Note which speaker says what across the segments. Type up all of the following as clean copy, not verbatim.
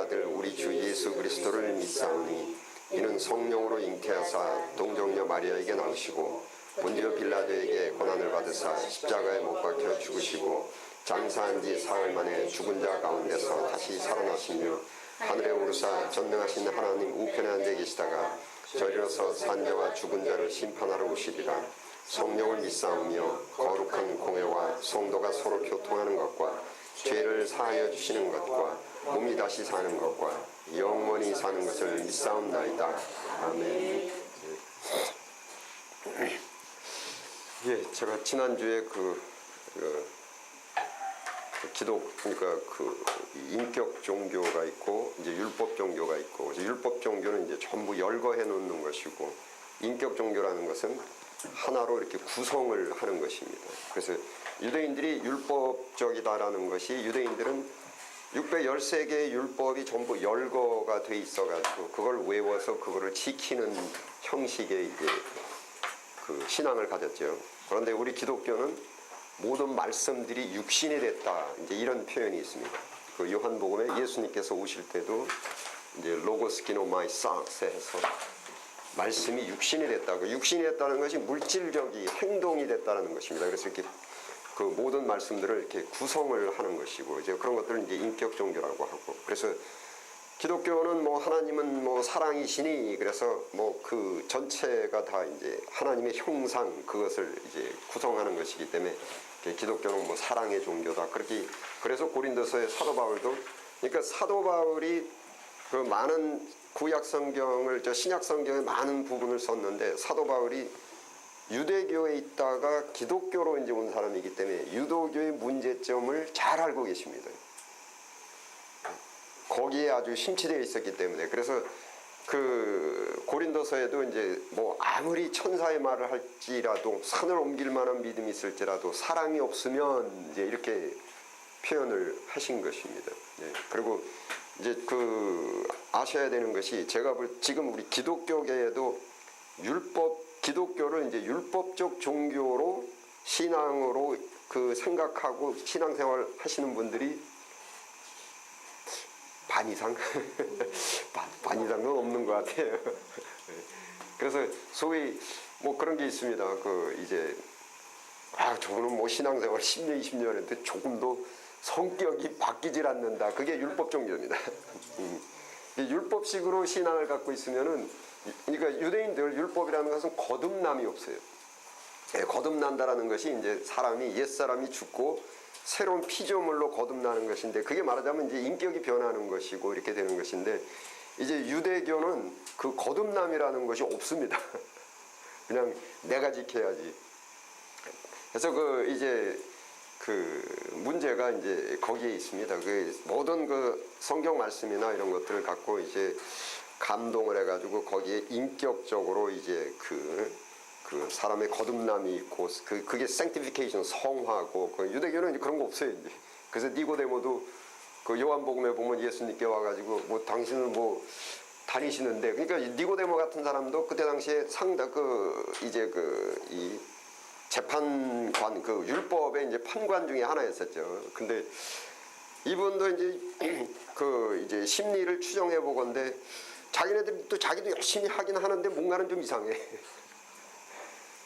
Speaker 1: 아들 우리 주 예수 그리스도를 믿사오니 이는 성령으로 잉태하사 동정녀 마리아에게 나오시고 본디오 빌라도에게 고난을 받으사 십자가에 못 박혀 죽으시고 장사한 지 사흘 만에 죽은 자 가운데서 다시 살아나시며 하늘에 오르사 전능하신 하나님 우편에 앉아 계시다가 저리로서 산 자와 죽은 자를 심판하러 오시리라. 성령을 믿사오며 거룩한 공회와 성도가 서로 교통하는 것과 죄를 사하여 주시는 것과 몸이 다시 사는 것과 영원히 사는 것을 믿사옵나이다. 아멘. 예, 제가 지난주에 그러니까 인격 종교가 있고 이제 율법 종교가 있고, 율법 종교는 이제 전부 열거해 놓는 것이고, 인격 종교라는 것은 하나로 이렇게 구성을 하는 것입니다. 그래서 유대인들이 율법적이다라는 것이, 유대인들은 613개의 율법이 전부 열거가 돼 있어가지고 그걸 외워서 그거를 지키는 형식의 이제 그 신앙을 가졌죠. 그런데 우리 기독교는 모든 말씀들이 육신이 됐다, 이제 이런 표현이 있습니다. 그 요한복음에 예수님께서 오실 때도 이제 로고스 기노마이 사세 해서 말씀이 육신이 됐다. 그 육신이 됐다는 것이 물질적인 행동이 됐다는 것입니다. 그래서 이렇게 그 모든 말씀들을 이렇게 구성을 하는 것이고, 이제 그런 것들을 이제 인격 종교라고 하고, 그래서 기독교는 뭐 하나님은 뭐 사랑이시니, 그래서 뭐 그 전체가 다 이제 하나님의 형상, 그것을 이제 구성하는 것이기 때문에 기독교는 뭐 사랑의 종교다. 그렇게, 그래서 고린도서의 사도 바울도, 그러니까 사도 바울이 그 많은 구약 성경을, 신약 성경의 많은 부분을 썼는데, 사도 바울이 유대교에 있다가 기독교로 이제 온 사람이기 때문에 유대교의 문제점을 잘 알고 계십니다. 거기에 아주 심취되어 있었기 때문에. 그래서 그 고린도서에도 이제 뭐 아무리 천사의 말을 할지라도, 산을 옮길 만한 믿음이 있을지라도 사랑이 없으면 이제 이렇게 표현을 하신 것입니다. 네. 그리고 이제 그 아셔야 되는 것이, 제가 지금 우리 기독교계에도 기독교를 이제 율법적 종교로 신앙으로 그 생각하고 신앙생활 하시는 분들이 반 이상? 반 이상은 없는 것 같아요. 그래서 소위 뭐 그런 게 있습니다. 그 이제 저분은 뭐 신앙생활 10년, 20년 했는데 조금도 성격이 바뀌질 않는다. 그게 율법 종교입니다. 율법식으로 신앙을 갖고 있으면은, 그러니까 유대인들 율법이라는 것은 거듭남이 없어요. 거듭난다라는 것이 이제 옛사람이 죽고 새로운 피조물로 거듭나는 것인데, 그게 말하자면 이제 인격이 변하는 것이고 이렇게 되는 것인데, 이제 유대교는 그 거듭남이라는 것이 없습니다. 그냥 내가 지켜야지. 그래서 그 문제가 이제 거기에 있습니다. 그 모든 그 성경 말씀이나 이런 것들을 갖고 이제 감동을 해가지고 거기에 인격적으로 이제 그 사람의 거듭남이 있고, 그게 sanctification, 성화고, 그 유대교는 이제 그런 거 없어요. 이제. 그래서 니고데모도 그 요한복음에 보면 예수님께 와가지고 뭐 당신은 뭐 다니시는데, 그러니까 니고데모 같은 사람도 그때 당시에 이 재판관, 그 율법의 이제 판관 중에 하나였었죠. 근데 이분도 이제 심리를 추정해 보건데, 자기네들이 또 자기도 열심히 하긴 하는데 뭔가는 좀 이상해.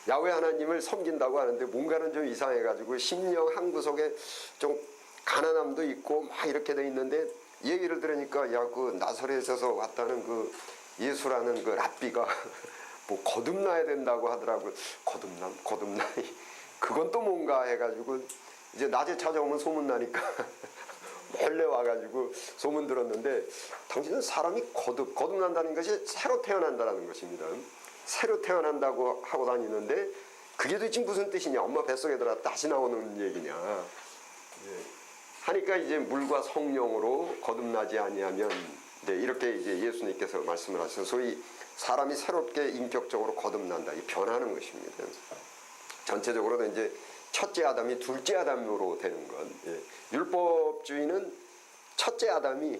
Speaker 1: 야훼 하나님을 섬긴다고 하는데 뭔가는 좀 이상해가지고 심령 한구석에 좀 가난함도 있고 막 이렇게 돼 있는데, 얘기를 들으니까 그 나사렛에서 왔다는 그 예수라는 그 랍비가 뭐 거듭나야 된다고 하더라고요. 거듭나 그건 또 뭔가 해가지고 이제 낮에 찾아오면 소문나니까 몰래 와가지고 소문 들었는데, 당신은 사람이 거듭난다는 것이 새로 태어난다는 것입니다. 새로 태어난다고 하고 다니는데, 그게 도대체 무슨 뜻이냐, 엄마 뱃속에 들어가 다시 나오는 얘기냐 하니까, 이제 물과 성령으로 거듭나지 아니하면, 이렇게 이제 예수님께서 말씀을 하셔서, 소위 사람이 새롭게 인격적으로 거듭난다, 변하는 것입니다. 전체적으로도 이제 첫째 아담이 둘째 아담으로 되는 것. 율법주의는 첫째 아담이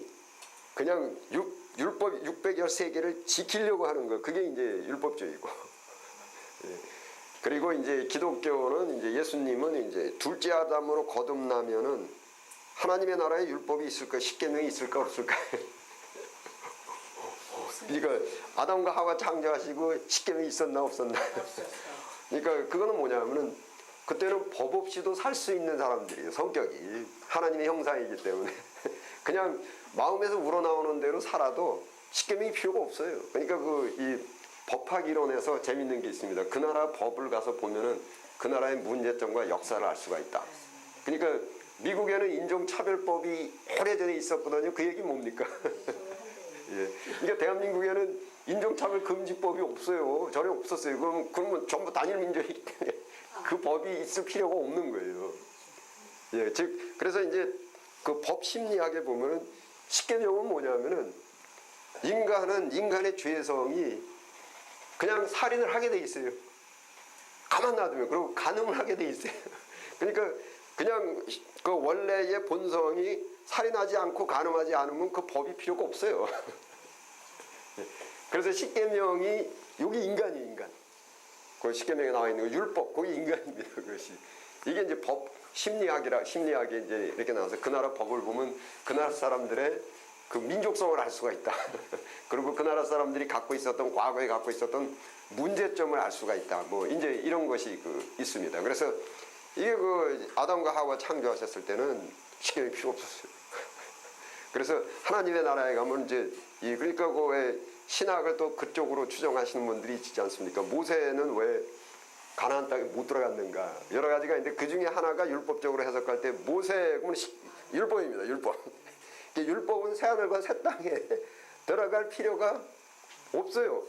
Speaker 1: 그냥 율법 613개를 지키려고 하는 것, 그게 이제 율법주의고. 그리고 이제 기독교는 이제 예수님은 이제 둘째 아담으로 거듭나면은 하나님의 나라에 율법이 있을까, 십계명이 있을까 없을까. 그러니까 아담과 하와 창조하시고 십계명이 있었나 없었나. 그러니까 그거는 뭐냐면은 그때는 법 없이도 살 수 있는 사람들이에요. 성격이 하나님의 형상이기 때문에 그냥 마음에서 우러나오는 대로 살아도 십계명이 필요가 없어요. 그러니까 이 법학 이론에서 재밌는 게 있습니다. 그 나라 법을 가서 보면은 그 나라의 문제점과 역사를 알 수가 있다. 그러니까 미국에는 인종차별법이 오래전에 있었거든요. 그 얘기 뭡니까? 예. 그러니까 대한민국에는 인종차별 금지법이 없어요. 전혀 없었어요. 그러면 전부 단일 민족이기 때문에 그 법이 있을 필요가 없는 거예요. 예. 즉 그래서 이제 그 법 심리학에 보면은 십계명은 뭐냐면은 인간의 죄성이 그냥 살인을 하게 돼 있어요. 가만 놔두면. 그리고 간음을 하게 돼 있어요. 그러니까 그냥 그 원래의 본성이 살인하지 않고 간음하지 않으면 그 법이 필요가 없어요. 그래서 십계명이 여기 인간이에요, 인간. 그 십계명에 나와 있는 거 율법, 거기 인간입니다, 그것이. 이게 이제 법 심리학이 이제 이렇게 나와서 그 나라 법을 보면 그 나라 사람들의 그 민족성을 알 수가 있다. 그리고 그 나라 사람들이 과거에 갖고 있었던 문제점을 알 수가 있다. 뭐 이제 이런 것이 있습니다. 그래서 이게 아담과 하와 창조하셨을 때는 십계명이 필요 없었어요. 그래서 하나님의 나라에 가면 이제 그러니까 왜 신학을 또 그쪽으로 추정하시는 분들이 있지 않습니까? 모세는 왜 가나안 땅에 못 들어갔는가? 여러 가지가 있는데 그 중에 하나가 율법적으로 해석할 때 모세는 율법입니다. 율법. 율법은 새하늘과 새 땅에 들어갈 필요가 없어요.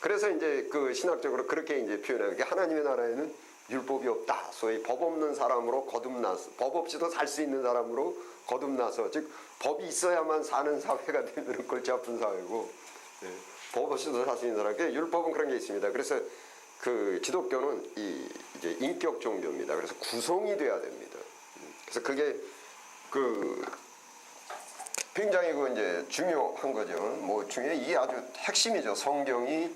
Speaker 1: 그래서 이제 그 신학적으로 그렇게 이제 표현해요. 하나님의 나라에는 율법이 없다. 소위 법 없는 사람으로 거듭나서 법 없이도 살 수 있는 사람으로 거듭나서 즉 법이 있어야만 사는 사회가 되는 골치 아픈 사회고 예, 법 없이도 살 수 있는 사람. 율법은 그런 게 있습니다. 그래서 그 기독교는 이제 인격 종교입니다. 그래서 구성이 돼야 됩니다. 그래서 그게 굉장히 이제 중요한 거죠. 뭐 이게 아주 핵심이죠. 성경이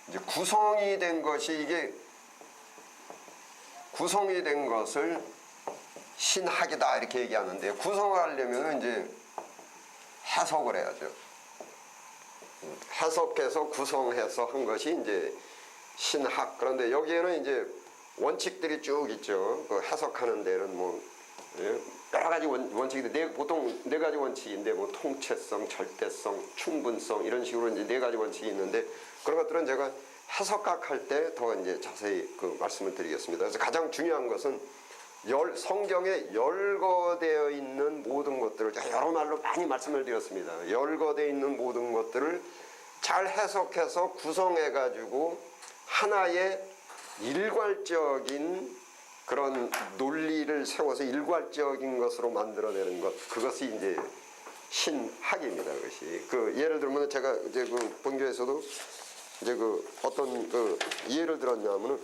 Speaker 1: 이제 구성이 된 것이 구성이 된 것을 신학이다 이렇게 얘기하는데 구성을 하려면 이제 해석을 해야죠. 해석해서 구성해서 한 것이 이제 신학. 그런데 여기에는 이제 원칙들이 쭉 있죠. 그 해석하는 데는 뭐 여러 가지 원칙인데 보통 네 가지 원칙인데 뭐 통체성, 절대성, 충분성 이런 식으로 이제 네 가지 원칙이 있는데 그런 것들은 제가 해석학 할 때 더 이제 자세히 말씀을 드리겠습니다. 그래서 가장 중요한 것은 성경에 열거되어 있는 모든 것들을 여러 말로 많이 말씀을 드렸습니다. 열거되어 있는 모든 것들을 잘 해석해서 구성해가지고 하나의 일괄적인 그런 논리를 세워서 일괄적인 것으로 만들어내는 것, 그것이 이제 신학입니다. 그것이 예를 들면 제가 이제 본교에서도 이제 어떤 예를 들었냐면은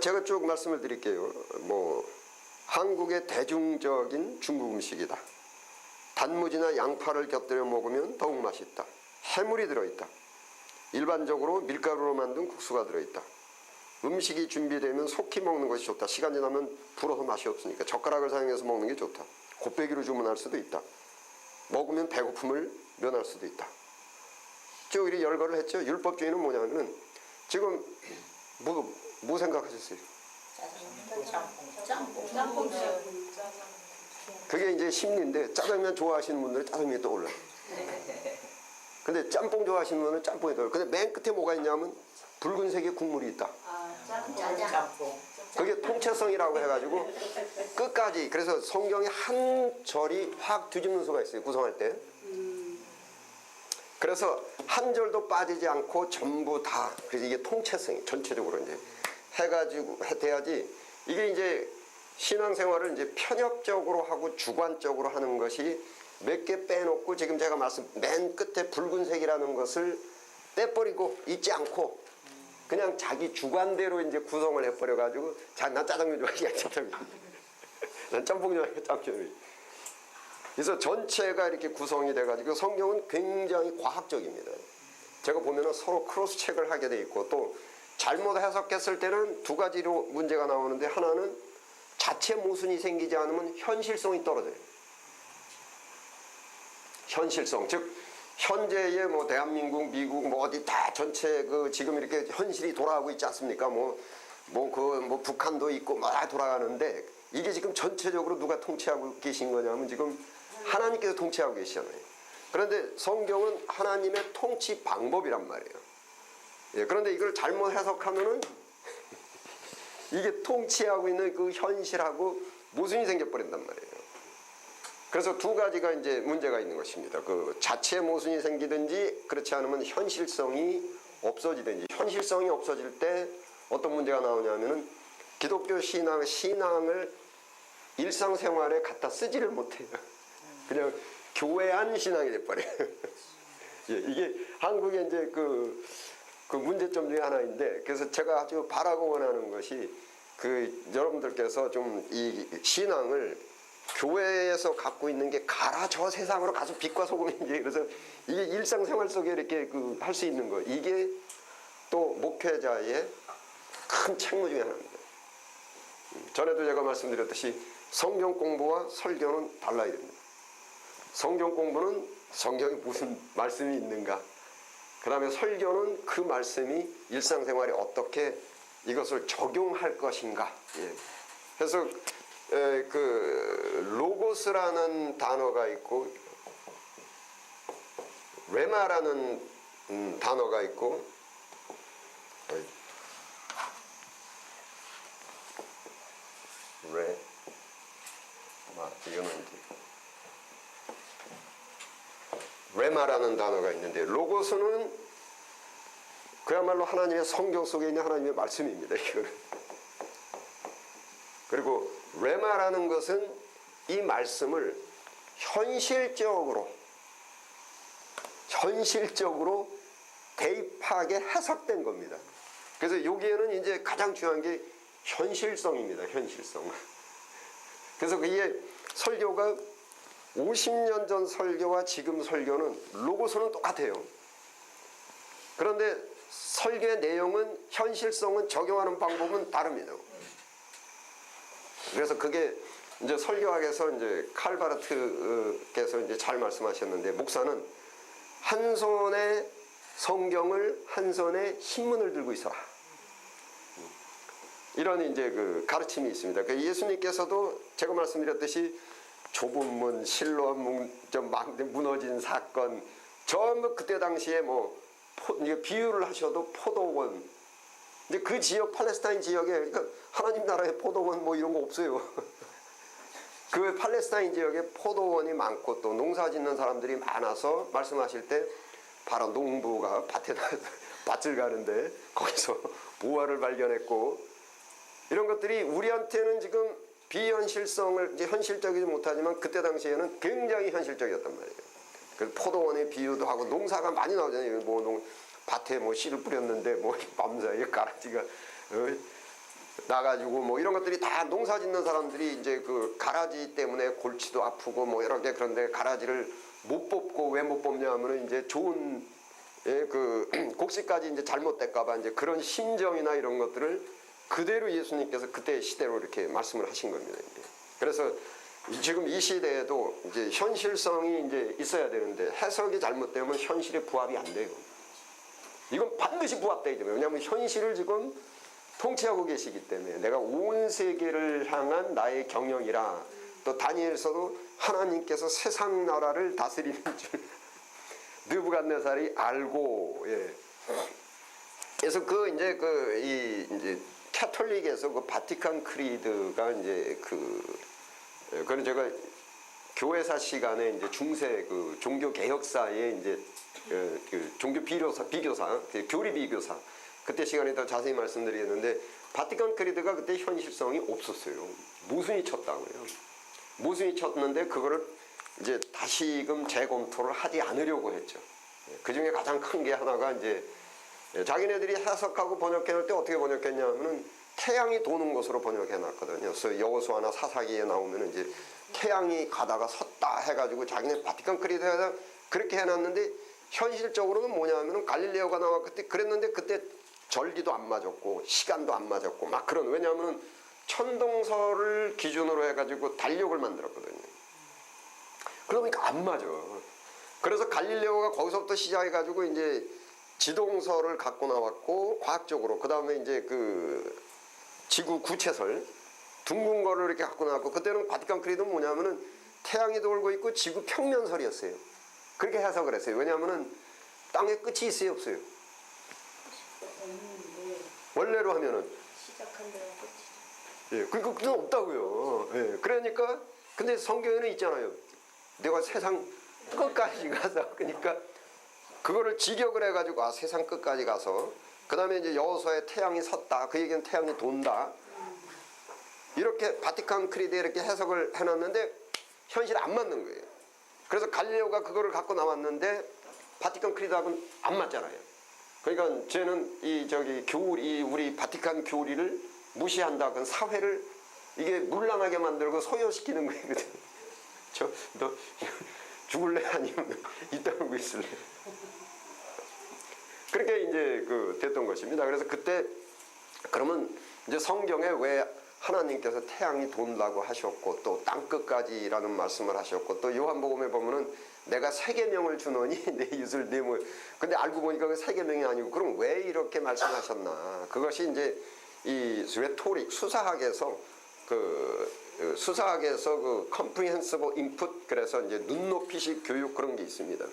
Speaker 1: 제가 쭉 말씀을 드릴게요. 뭐 한국의 대중적인 중국 음식이다. 단무지나 양파를 곁들여 먹으면 더욱 맛있다. 해물이 들어있다. 일반적으로 밀가루로 만든 국수가 들어있다. 음식이 준비되면 속히 먹는 것이 좋다. 시간 지나면 불어서 맛이 없으니까 젓가락을 사용해서 먹는 게 좋다. 곱빼기로 주문할 수도 있다. 먹으면 배고픔을 면할 수도 있다. 쭉 이렇게 열거를 했죠. 율법주의는 뭐냐면은 지금 뭐 생각하셨어요?
Speaker 2: 짬뽕.
Speaker 1: 그게 이제 심리인데 짜장면 좋아하시는 분들은 짜장면이 떠올라요. 근데 짬뽕 좋아하시는 분은 짬뽕이 떠올라요. 근데 맨 끝에 뭐가 있냐면 붉은색의 국물이 있다.
Speaker 2: 짬뽕.
Speaker 1: 그게 통째성이라고 해가지고 끝까지. 그래서 성경에 한 절이 확 뒤집는 수가 있어요. 구성할 때. 그래서 한 절도 빠지지 않고 전부 다. 그래서 이게 통째성이 전체적으로 이제 해가지고 돼야지. 이게 이제 신앙생활을 이제 편협적으로 하고 주관적으로 하는 것이 몇 개 빼놓고 지금 제가 맨 끝에 붉은색이라는 것을 떼버리고 잊지 않고 그냥 자기 주관대로 이제 구성을 해버려가지고 난 짜장면 좋아해. 짜장면. 난 짬뽕 좋아해. 짬뽕. 그래서 전체가 이렇게 구성이 돼가지고 성경은 굉장히 과학적입니다. 제가 보면은 서로 크로스 체크를 하게 돼 있고 또 잘못 해석했을 때는 두 가지로 문제가 나오는데 하나는 자체 모순이 생기지 않으면 현실성이 떨어져요. 현실성, 즉 현재의 뭐 대한민국, 미국 뭐 어디 다 전체 그 지금 이렇게 현실이 돌아가고 있지 않습니까? 뭐 북한도 있고 막 다 돌아가는데 이게 지금 전체적으로 누가 통치하고 계신 거냐면 지금 하나님께서 통치하고 계시잖아요. 그런데 성경은 하나님의 통치 방법이란 말이에요. 예, 그런데 이걸 잘못 해석하면은 이게 통치하고 있는 그 현실하고 모순이 생겨버린단 말이에요. 그래서 두 가지가 이제 문제가 있는 것입니다. 그 자체 모순이 생기든지 그렇지 않으면 현실성이 없어지든지. 현실성이 없어질 때 어떤 문제가 나오냐면은 기독교 신앙을 일상생활에 갖다 쓰지를 못해요. 그냥 교회한 신앙이 돼버려요. 예, 이게 한국의 이제 그 문제점 중에 하나인데, 그래서 제가 아주 바라고 원하는 것이 그 여러분들께서 좀 이 신앙을 교회에서 갖고 있는 게 가라 저 세상으로 가서 빛과 소금이지. 그래서 이게 일상생활 속에 이렇게 그 할 수 있는 거, 이게 또 목회자의 큰 책무 중에 하나입니다. 전에도 제가 말씀드렸듯이 성경 공부와 설교는 달라야 됩니다. 성경 공부는 성경에 무슨 말씀이 있는가, 그 다음에 설교는 그 말씀이 일상생활에 어떻게 이것을 적용할 것인가. 예. 그래서 그 로고스라는 단어가 있고 레마라는 단어가 있고 이거는 레마라는 단어가 있는데, 로고스는 그야말로 하나님의 성경 속에 있는 하나님의 말씀입니다. 이거는. 그리고 레마라는 것은 이 말씀을 현실적으로 대입하게 해석된 겁니다. 그래서 여기에는 이제 가장 중요한 게 현실성입니다. 현실성. 그래서 그게 설교가 50년 전 설교와 지금 설교는 로고스는 똑같아요. 그런데 설교의 내용은, 현실성은, 적용하는 방법은 다릅니다. 그래서 그게 이제 설교학에서 이제 칼바르트께서 이제 잘 말씀하셨는데, 목사는 한 손에 성경을, 한 손에 신문을 들고 있어라. 이런 이제 그 가르침이 있습니다. 그 예수님께서도 제가 말씀드렸듯이 좁은 문, 실로암 무너진 사건, 전부 그때 당시에 뭐 비유를 하셔도 포도원, 이제 그 지역, 팔레스타인 지역에, 그러니까 하나님 나라에 포도원 뭐 이런 거 없어요. 그 팔레스타인 지역에 포도원이 많고 또 농사 짓는 사람들이 많아서 말씀하실 때 바로 농부가 밭을 가는데 거기서 보화를 발견했고, 이런 것들이 우리한테는 지금 비현실성을 이제 현실적이지 못하지만 그때 당시에는 굉장히 현실적이었단 말이에요. 그 포도원의 비유도 하고 농사가 많이 나오잖아요. 뭐 밭에 뭐 씨를 뿌렸는데 뭐 밤사이에 가라지가 나가지고 뭐 이런 것들이 다 농사 짓는 사람들이 이제 그 가라지 때문에 골치도 아프고 뭐 여러 개, 그런데 가라지를 못 뽑고 왜 못 뽑냐 하면은 이제 좋은 그 곡식까지 이제 잘못될까봐 이제 그런 심정이나 이런 것들을 그대로 예수님께서 그때 시대로 이렇게 말씀을 하신 겁니다. 그래서 지금 이 시대에도 이제 현실성이 이제 있어야 되는데 해석이 잘못되면 현실에 부합이 안 돼요. 이건 반드시 부합돼야 돼요. 왜냐하면 현실을 지금 통치하고 계시기 때문에. 내가 온 세계를 향한 나의 경영이라, 또 다니엘서도 하나님께서 세상 나라를 다스리는 줄 느부갓네살이 알고, 예. 그래서 그 이제 이제 캐톨릭에서 그 바티칸 크리드가 이제 그건 제가 교회사 시간에 이제 중세 그 종교 개혁사에 이제 그 종교 비교사, 그 교리 비교사, 그때 시간에 더 자세히 말씀드리겠는데, 바티칸 크리드가 그때 현실성이 없었어요. 모순이 쳤다고요. 모순이 쳤는데 그거를 이제 다시금 재검토를 하지 않으려고 했죠. 그 중에 가장 큰 게 하나가 이제 자기네들이 해석하고 번역해놓을 때 어떻게 번역했냐면은 태양이 도는 것으로 번역해놨거든요. 그래서 여호수아나 사사기에 나오면은 이제 태양이 가다가 섰다 해가지고 자기네 바티칸 크리드에다 그렇게 해놨는데, 현실적으로는 뭐냐면은 갈릴레오가 나왔을 때 그랬는데 그때 절기도 안 맞았고 시간도 안 맞았고 막 그런, 왜냐하면은 천동설을 기준으로 해가지고 달력을 만들었거든요. 그러니까 안 맞아. 그래서 갈릴레오가 거기서부터 시작해가지고 이제 지동설을 갖고 나왔고 과학적으로 그 다음에 이제 그 지구 구체설 둥근 거를 이렇게 갖고 나왔고 그때는 바티칸 크리드는 뭐냐면은 태양이 돌고 있고 지구 평면설이었어요. 그렇게 해석을 했어요. 왜냐하면은 땅에 끝이 있어요, 없어요? 원래로 하면은
Speaker 2: 시작한 데가 끝이죠.
Speaker 1: 예, 그러니까 그건 없다고요. 예, 그러니까 근데 성경에는 있잖아요. 내가 세상 끝까지 가서 그러니까 그거를 직역을 해가지고 아 세상 끝까지 가서 그 다음에 이제 여호수아의 태양이 섰다. 그 얘기는 태양이 돈다. 이렇게 바티칸 크리드에 이렇게 해석을 해놨는데 현실에 안 맞는 거예요. 그래서 갈릴레오가 그거를 갖고 나왔는데 바티칸 크리드하고는 안 맞잖아요. 그러니까 쟤는 이 저기 교리 우리 바티칸 교리를 무시한다. 그 사회를 이게 물란하게 만들고 소요시키는 거거든. 너 죽을래 아니면 이따 하고 있을래? 그렇게 이제 그 됐던 것입니다. 그래서 그때 그러면 이제 성경에 왜 하나님께서 태양이 돈다고 하셨고 또 땅끝까지라는 말씀을 하셨고 또 요한복음에 보면은 내가 세계명을 주노니 내 이웃을 내 뭐 근데 알고 보니까 그 세계명이 아니고 그럼 왜 이렇게 말씀하셨나? 그것이 이제 이 레토릭 수사학에서 그 comprehensive input 그래서 이제 눈높이식 교육 그런 게 있습니다.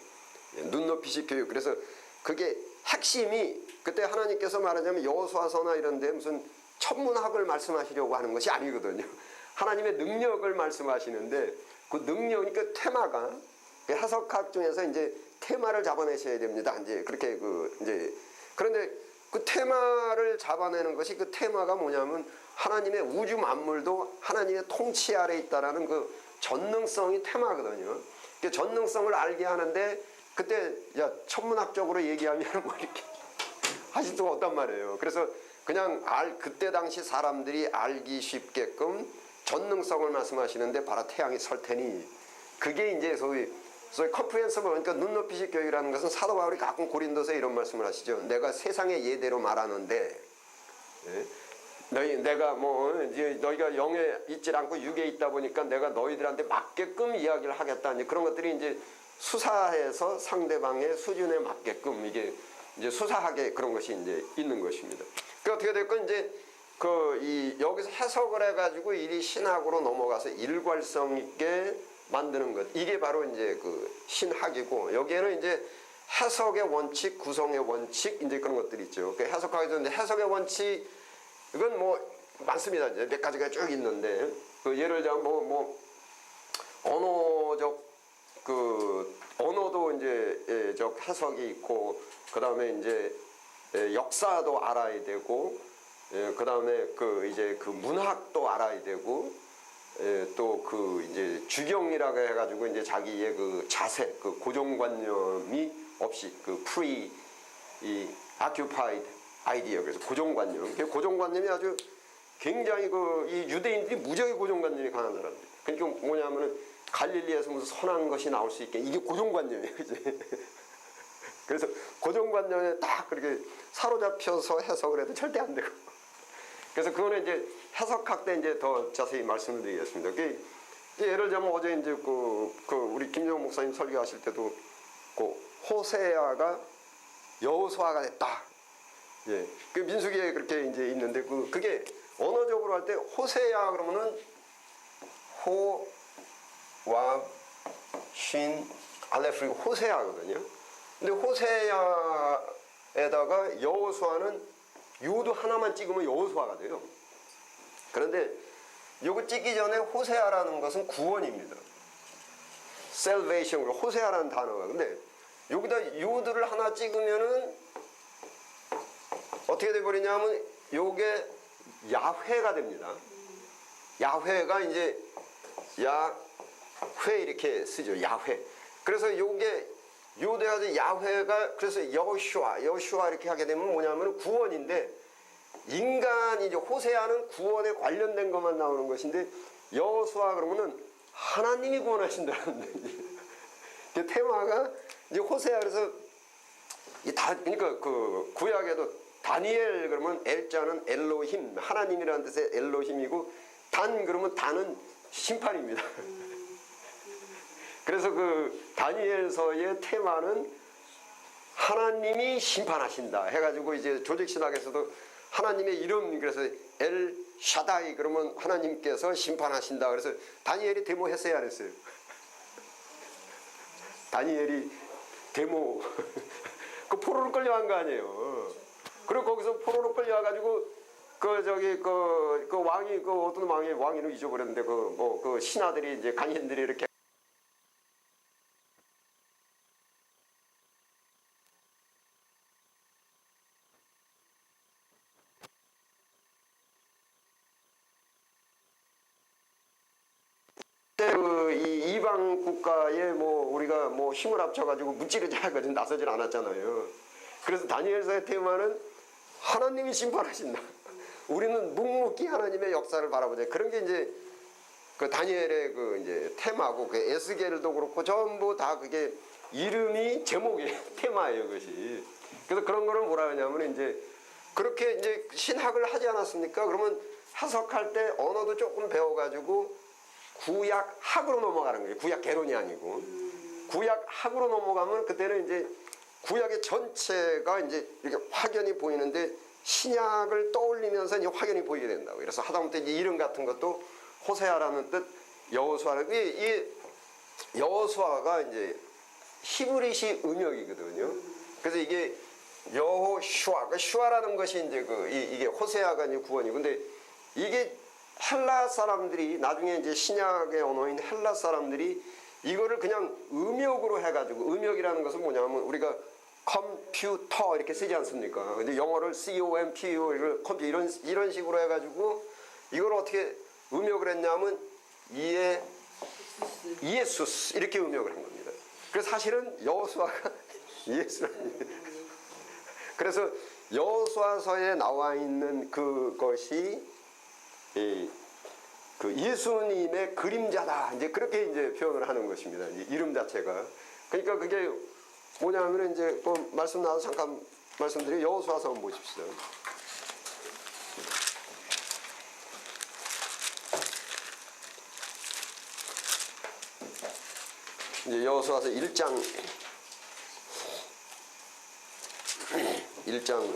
Speaker 1: 눈높이식 교육 그래서 그게 핵심이 그때 하나님께서 말하자면 여호수아서나 이런데 무슨 천문학을 말씀하시려고 하는 것이 아니거든요. 하나님의 능력을 말씀하시는데 그 능력이니까 테마가 해석학 중에서 이제 테마를 잡아내셔야 됩니다. 이제 그렇게 이제 그런데 그 테마를 잡아내는 것이 그 테마가 뭐냐면 하나님의 우주 만물도 하나님의 통치 아래 있다라는 그 전능성이 테마거든요. 그 전능성을 알게 하는데 그때 야 천문학적으로 얘기하면 뭐 이렇게 하실 수가 없단 말이에요. 그래서 그냥 그때 당시 사람들이 알기 쉽게끔 전능성을 말씀하시는데 바로 태양이 설 테니 그게 이제 소위 컴프리hensive 그러니까 눈높이식 교육이라는 것은 사도 바울이 가끔 고린도서에 이런 말씀을 하시죠. 내가 세상의 예대로 말하는데 내가 뭐 너희가 영에 있질 않고 육에 있다 보니까 내가 너희들한테 맞게끔 이야기를 하겠다. 이제 그런 것들이 이제 수사해서 상대방의 수준에 맞게끔 이게 이제 수사하게 그런 것이 이제 있는 것입니다. 그 어떻게 됐건 이제 여기서 해석을 해가지고 일이 신학으로 넘어가서 일괄성 있게 만드는 것 이게 바로 이제 그 신학이고 여기에는 이제 해석의 원칙, 구성의 원칙 이제 그런 것들이 있죠. 그 해석하기도 이제 해석의 원칙 이건 뭐 많습니다. 이제 몇 가지가 쭉 있는데 그 예를 들자면 뭐 언어적 언어도 이제 해석이 있고 그 다음에 이제 역사도 알아야 되고 그 다음에 이제 문학도 알아야 되고 또 이제 주경이라고 해가지고 이제 자기의 그 자세 그 고정관념이 없이 occupied idea 그래서 고정관념 고정관념이 아주 굉장히 이 유대인들이 무지하게 고정관념이 강한 사람들. 그러니까 뭐냐면은 갈릴리에서 무슨 선한 것이 나올 수 있게 이게 고정관념이에요, 그지? 그래서 고정관념에 딱 그렇게 사로잡혀서 해석을 해도 절대 안 되고. 그래서 그거는 이제 해석학 때 이제 더 자세히 말씀을 드리겠습니다. 예를 들자면 어제 이제 우리 김정은 목사님 설교하실 때도 호세아가 여호수아가 됐다. 예. 그 민수기에 그렇게 이제 있는데 그게 언어적으로 할 때 호세아 그러면은 와, 쉰, 알레프 호세아거든요. 근데 호세아에다가 여호수아는 유도 하나만 찍으면 여호수아가 돼요. 그런데 요거 찍기 전에 호세아라는 것은 구원입니다. salvation, 호세아라는 단어가. 근데 여기다 유도를 하나 찍으면은 어떻게 돼버리냐면 요게 야훼가 됩니다. 야훼가 이제 야훼 이렇게 쓰죠. 야훼. 그래서 요게 요대가지고 야훼가 그래서 여호슈아 이렇게 하게 되면 뭐냐면 구원인데 인간이 이제 호세아는 구원에 관련된 것만 나오는 것인데 여호수아 그러면은 하나님이 구원하신다는 그 테마가 이제 호세아 그래서 그러니까 구약에도 다니엘 그러면 엘자는 엘로힘 하나님이라는 뜻의 엘로힘이고 단 그러면 단은 심판입니다. 그래서 그 다니엘서의 테마는 하나님이 심판하신다 해가지고 이제 조직 신학에서도 하나님의 이름, 그래서 엘 샤다이 그러면 하나님께서 심판하신다. 그래서 다니엘이 데모했어야 안 했어요? 다니엘이 데모 그 포로로 끌려간 거 아니에요. 그리고 거기서 포로로 끌려와가지고 그 왕이 그 어떤 왕이는 잊어버렸는데 그 신하들이 이제 간인들이 이렇게 이 이방 국가에 우리가 힘을 합쳐가지고 무찌르자 거든 나서질 않았잖아요. 그래서 다니엘서의 테마는 하나님이 심판하신다. 우리는 묵묵히 하나님의 역사를 바라보자. 그런 게 이제 그 다니엘의 그 이제 테마고, 그 에스겔도 그렇고 전부 다 그게 이름이 제목이 테마예요, 그것이. 그래서 그런 거를 뭐라 하냐면 이제 그렇게 이제 신학을 하지 않았습니까? 그러면 해석할 때 언어도 조금 배워가지고 구약 학으로 넘어가는 거예요. 구약 개론이 아니고. 구약 학으로 넘어가면 그때는 이제 구약의 전체가 이제 이렇게 확연히 보이는데 신약을 떠올리면서 이제 확연히 보이게 된다고. 그래서 하다못해 이제 이름 같은 것도 호세아라는 뜻, 여호수아라는 이 여호수아가 이제 히브리시 음역이거든요. 그래서 이게 여호슈아, 그 슈아라는 것이 이제 이게 호세아가 이제 구원이고, 근데 이게 헬라 사람들이 나중에 이제 신약의 언어인 헬라 사람들이 이거를 그냥 음역으로 해가지고, 음역이라는 것은 뭐냐면 우리가 컴퓨터 이렇게 쓰지 않습니까? 근데 영어를 COMPU 컴퓨터 이런 식으로 해가지고 이걸 어떻게 음역을 했냐면 이에수스 이렇게 음역을 한 겁니다. 그래서 사실은 여호수아가 예수라는. 그래서 여호수아서에 나와 있는 그것이 그 예수님의 그림자다. 이제 그렇게 이제 표현을 하는 것입니다. 이름 자체가. 그러니까 그게 뭐냐면 이제 말씀 나와서 잠깐 말씀드리고 여호수아서 한번 보십시오. 이제 여호수아서 1장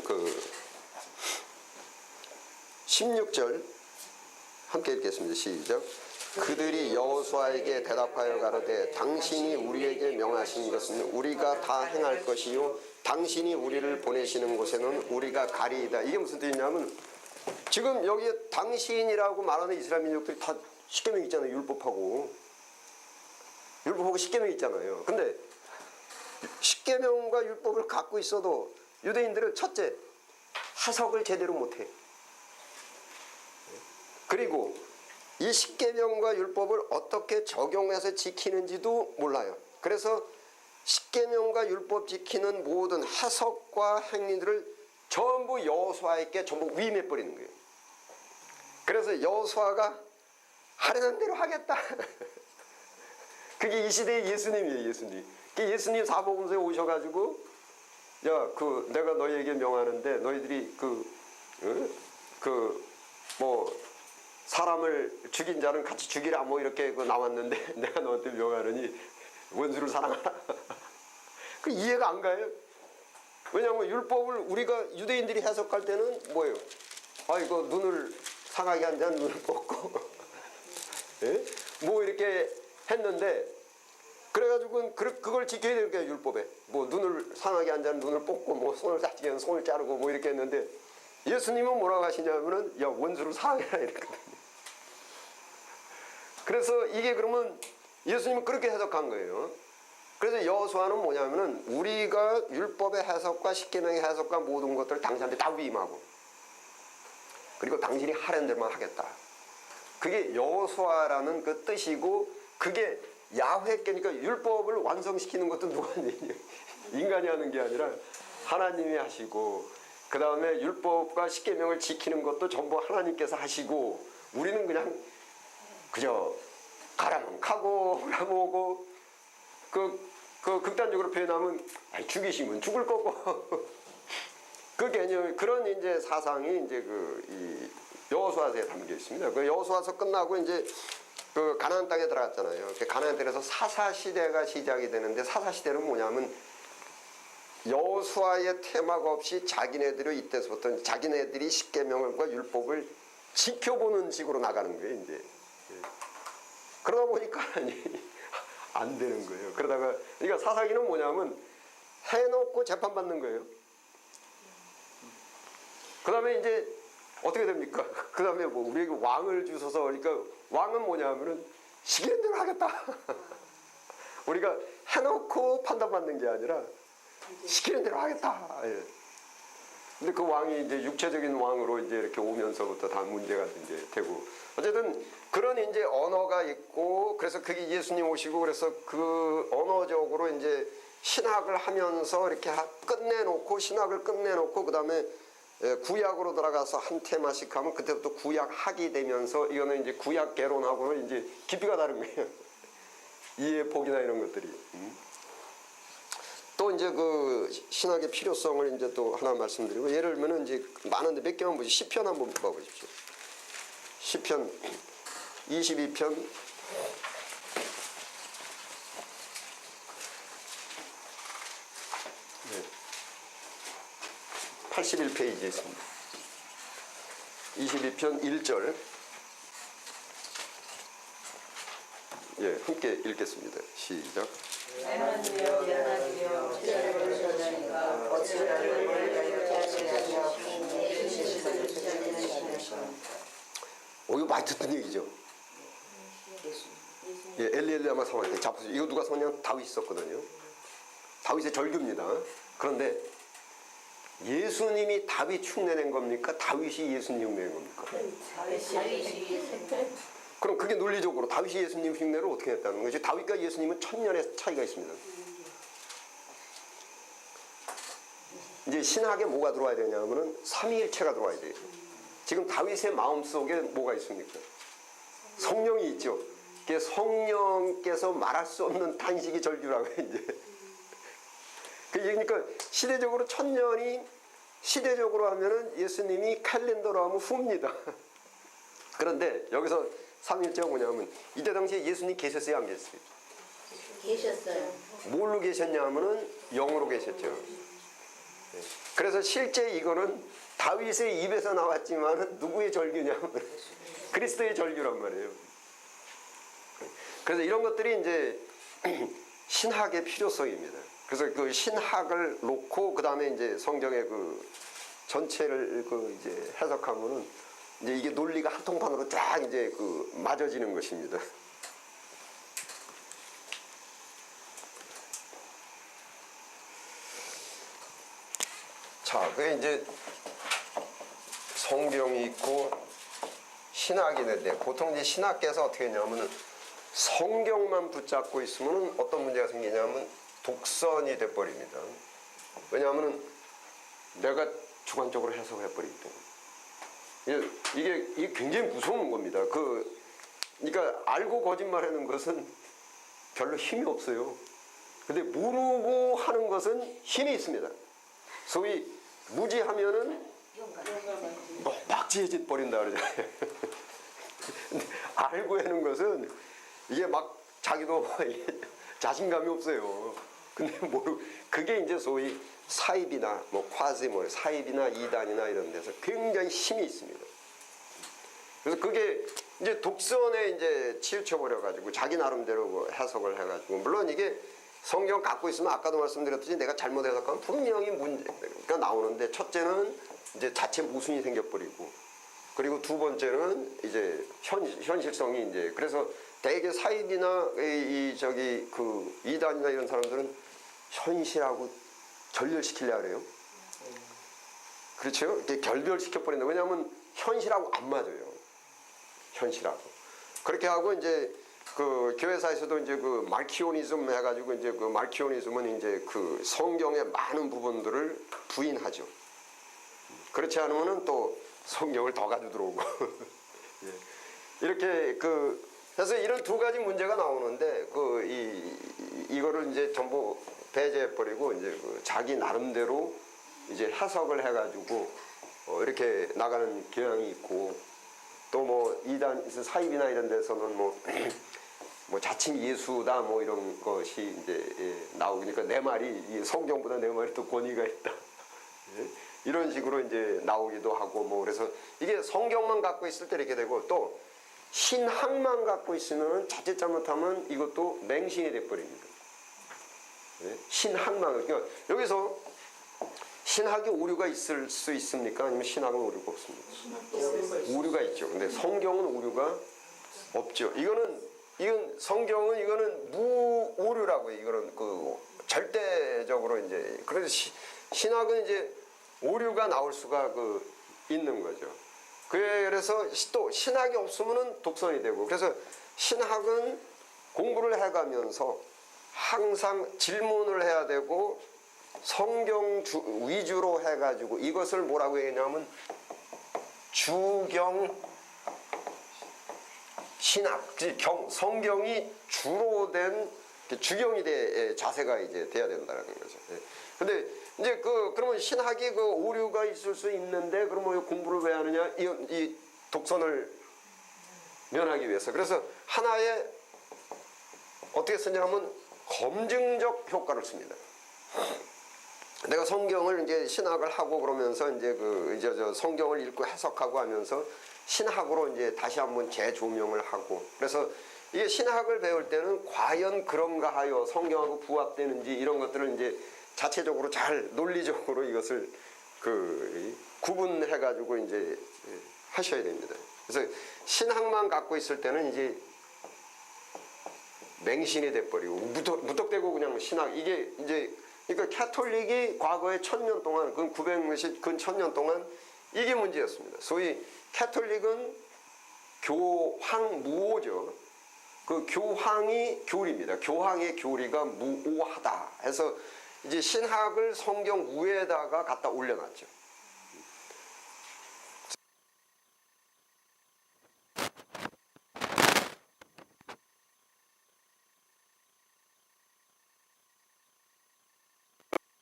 Speaker 1: 그 16절 함께 읽겠습니다. 시작. 그들이 여호수아에게 대답하여 가로되 당신이 우리에게 명하신 것은 우리가 다 행할 것이요 당신이 우리를 보내시는 곳에는 우리가 가리이다. 이게 무슨 뜻이냐면 지금 여기에 당신이라고 말하는 이스라엘 민족들이 다 십계명 있잖아요. 율법하고 십계명 있잖아요. 근데 십계명과 율법을 갖고 있어도 유대인들은 첫째 해석을 제대로 못해. 그리고 이 십계명과 율법을 어떻게 적용해서 지키는지도 몰라요. 그래서 십계명과 율법 지키는 모든 해석과 행위들을 전부 여호수아에게 전부 위임해 버리는 거예요. 그래서 여호수아가 하려는 대로 하겠다. 그게 이 시대의 예수님이에요. 예수님 사복음서에 오셔가지고 야, 내가 너희에게 명하는데 너희들이 사람을 죽인 자는 같이 죽이라 뭐 이렇게 나왔는데 내가 너한테 명하느니 원수를 사랑하라. 그 이해가 안 가요. 왜냐하면 율법을 우리가 유대인들이 해석할 때는 뭐예요? 이거 눈을 상하게 한 자는 눈을 뽑고 예? 뭐 이렇게 했는데 그래가지고 그걸 지켜야 되는 거예요. 율법에 눈을 상하게 한 자는 눈을 뽑고 손을 다치게 하면 손을 자르고 뭐 이렇게 했는데 예수님은 뭐라고 하시냐면은 야 원수를 사랑해라 이랬거든요. 그래서 이게 그러면 예수님은 그렇게 해석한 거예요. 그래서 여호수아는 뭐냐면은 우리가 율법의 해석과 십계명의 해석과 모든 것들을 당신한테 다 위임하고 그리고 당신이 하라는 대로만 하겠다. 그게 여호수아라는 그 뜻이고 그게 야훼께니까 율법을 완성시키는 것도 누가 하느냐? 인간이 하는 게 아니라 하나님이 하시고 그 다음에 율법과 십계명을 지키는 것도 전부 하나님께서 하시고 우리는 그저 가라면 가고 오라면 오고 극단적으로 표현하면 죽이시면 죽을 거고 그 개념 그런 이제 사상이 이제 이 여호수아서에 담겨 있습니다. 그 여호수아서 끝나고 이제 그 가나안 땅에 들어갔잖아요. 그 가나안 땅에서 사사 시대가 시작이 되는데 사사 시대는 뭐냐면 여호수아의 테마가 없이 자기네들이 이때서부터 자기네들이 십계명과 율법을 지켜보는 식으로 나가는 거예요. 이제 그러다 보니까 안 되는 거예요. 그러다가 그러니까 사사기는 뭐냐면 해놓고 재판받는 거예요. 그 다음에 이제 어떻게 됩니까? 그 다음에 뭐 우리에게 왕을 주셔서 그러니까 왕은 뭐냐면은 시키는 대로 하겠다. 우리가 해놓고 판단받는 게 아니라 시키는 대로 하겠다. 예. 근데 그 왕이 이제 육체적인 왕으로 이제 이렇게 오면서부터 다 문제가 이제 되고 어쨌든 그런 이제 언어가 있고 그래서 그게 예수님 오시고 그래서 그 언어적으로 이제 신학을 하면서 이렇게 끝내놓고 신학을 끝내놓고 그 다음에 구약으로 들어가서 한 테마씩 하면 그때부터 구약학이 되면서 이거는 이제 구약 개론하고는 이제 깊이가 다른 거예요. 이해 폭이나 이런 것들이. 또 이제 그 신학의 필요성을 이제 또 하나 말씀드리고 예를 들면 이제 많은데 몇 개만 보시. 시편 한번 봐보십시오. 시편 22편 81페이지에 있습니다. 22편 1절. 예, 함께 읽겠습니다. 시작. 이거 많이 듣던 얘기죠. 예, 엘리엘리아마 사왕 잡으세요. 이거 누가 썼냐? 다윗이 썼거든요. 다윗의 절규입니다. 그런데 예수님이 다윗 흉내낸 겁니까? 다윗이 예수님 흉내낸 겁니까? 그럼 그게 논리적으로 다윗이 예수님 흉내를 어떻게 했다는 거지? 다윗과 예수님은 1000년의 차이가 있습니다. 이제 신학에 뭐가 들어와야 되냐면은 삼위일체가 들어와야 돼요. 지금 다윗의 마음속에 뭐가 있습니까? 성령이 있죠. 그게 성령께서 말할 수 없는 탄식이 절규라고 이제. 그러니까 시대적으로 1000년이 시대적으로 하면은 예수님이 캘린더로 하면 후입니다. 그런데 여기서 삼위일체가 뭐냐면 이때 당시에 예수님 계셨어요, 안 계셨어요?
Speaker 2: 계셨어요.
Speaker 1: 뭘로 계셨냐면은 영으로 계셨죠. 그래서 실제 이거는 다윗의 입에서 나왔지만은 누구의 절규냐면 그리스도의 절규란 말이에요. 그래서 이런 것들이 이제 신학의 필요성입니다. 그래서 그 신학을 놓고 그 다음에 이제 성경의 그 전체를 그 이제 해석하면은 이제 이게 논리가 한 통판으로 쫙 이제 그 맞아지는 것입니다. 자, 그게 이제 성경이 있고 신학이 있는데 보통 이제 신학계에서 어떻게 했냐면은 성경만 붙잡고 있으면은 어떤 문제가 생기냐면 독선이 돼버립니다. 왜냐하면은 내가 주관적으로 해석을 해버리기 때문에 이게 굉장히 무서운 겁니다. 그러니까 알고 거짓말하는 것은 별로 힘이 없어요. 근데 모르고 하는 것은 힘이 있습니다. 소위 무지하면은 막지해져 버린다 그러잖아요. 근데 알고 하는 것은 이게 막 자기도 자신감이 없어요. 근데 그게 이제 소위 사입이나 뭐 콰시모 사입이나 이단이나 이런 데서 굉장히 힘이 있습니다. 그래서 그게 이제 독선에 이제 치우쳐 버려 가지고 자기 나름대로 해석을 해 가지고 물론 이게 성경 갖고 있으면 아까도 말씀드렸듯이 내가 잘못 해석하면 분명히 문제가 나오는데 첫째는 이제 자체 모순이 생겨버리고 그리고 두 번째는 이제 현실성이 이제 그래서 대개 사입이나 그 이단이나 이런 사람들은 현실하고 절렬시키려고 그래요. 그렇죠? 이렇게 결별시켜버린다. 왜냐하면 현실하고 안 맞아요. 현실하고. 그렇게 하고 이제 그 교회사에서도 이제 그 말키오니즘 해가지고 이제 그 말키오니즘은 이제 그 성경의 많은 부분들을 부인하죠. 그렇지 않으면은 또 성경을 더 가지고 들어오고. 예. 이렇게 그래서 이런 두 가지 문제가 나오는데 이거를 이제 전부 배제해버리고 이제 그 자기 나름대로 이제 해석을 해가지고 이렇게 나가는 경향이 있고 또 뭐 이단 사입이나 이런 데서는 뭐 뭐 자칭 예수다 뭐 이런 것이 이제 나오니까 내 말이 이 성경보다 내 말이 더 권위가 있다. 이런 식으로 이제 나오기도 하고 뭐 그래서 이게 성경만 갖고 있을 때 이렇게 되고 또 신학만 갖고 있으면 자칫 잘못하면 이것도 맹신이 돼버립니다. 신학만 그러니까 여기서 신학에 오류가 있을 수 있습니까? 아니면 신학은 오류가 없습니까? 오류가 있죠. 근데 성경은 오류가 없죠. 이건 성경은 이거는 무오류라고 해요. 이거는 그 절대적으로 이제 그래서 신학은 이제 오류가 나올 수가 있는 거죠. 그래서 또 신학이 없으면은 독선이 되고 그래서 신학은 공부를 해가면서 항상 질문을 해야 되고 성경 위주로 해가지고 이것을 뭐라고 했냐면 주경 신학, 성경이 주로 된 주경이 자세가 이제 돼야 된다는 거죠. 근데 이제 그러면 신학이 오류가 있을 수 있는데 그러면 공부를 왜 하느냐? 이 독선을 면하기 위해서. 그래서 하나의 어떻게 쓰냐면 검증적 효과를 씁니다. 내가 성경을 이제 신학을 하고 그러면서 이제 저 성경을 읽고 해석하고 하면서 신학으로 이제 다시 한번 재조명을 하고 그래서 이게 신학을 배울 때는 과연 그런가 하여 성경하고 부합되는지 이런 것들을 이제 자체적으로 잘 논리적으로 이것을 구분해 가지고 이제 하셔야 됩니다. 그래서 신학만 갖고 있을 때는 이제 맹신이 돼버리고 무턱대고 그냥 신학 이게 이제 그러니까 캐톨릭이 과거에 1000년 동안 근 900몇십 근 1000년 동안 이게 문제였습니다. 소위 캐톨릭은 교황무오죠. 그 교황이 교리입니다. 교황의 교리가 무오하다 해서 이제 신학을 성경 위에다가 갖다 올려놨죠.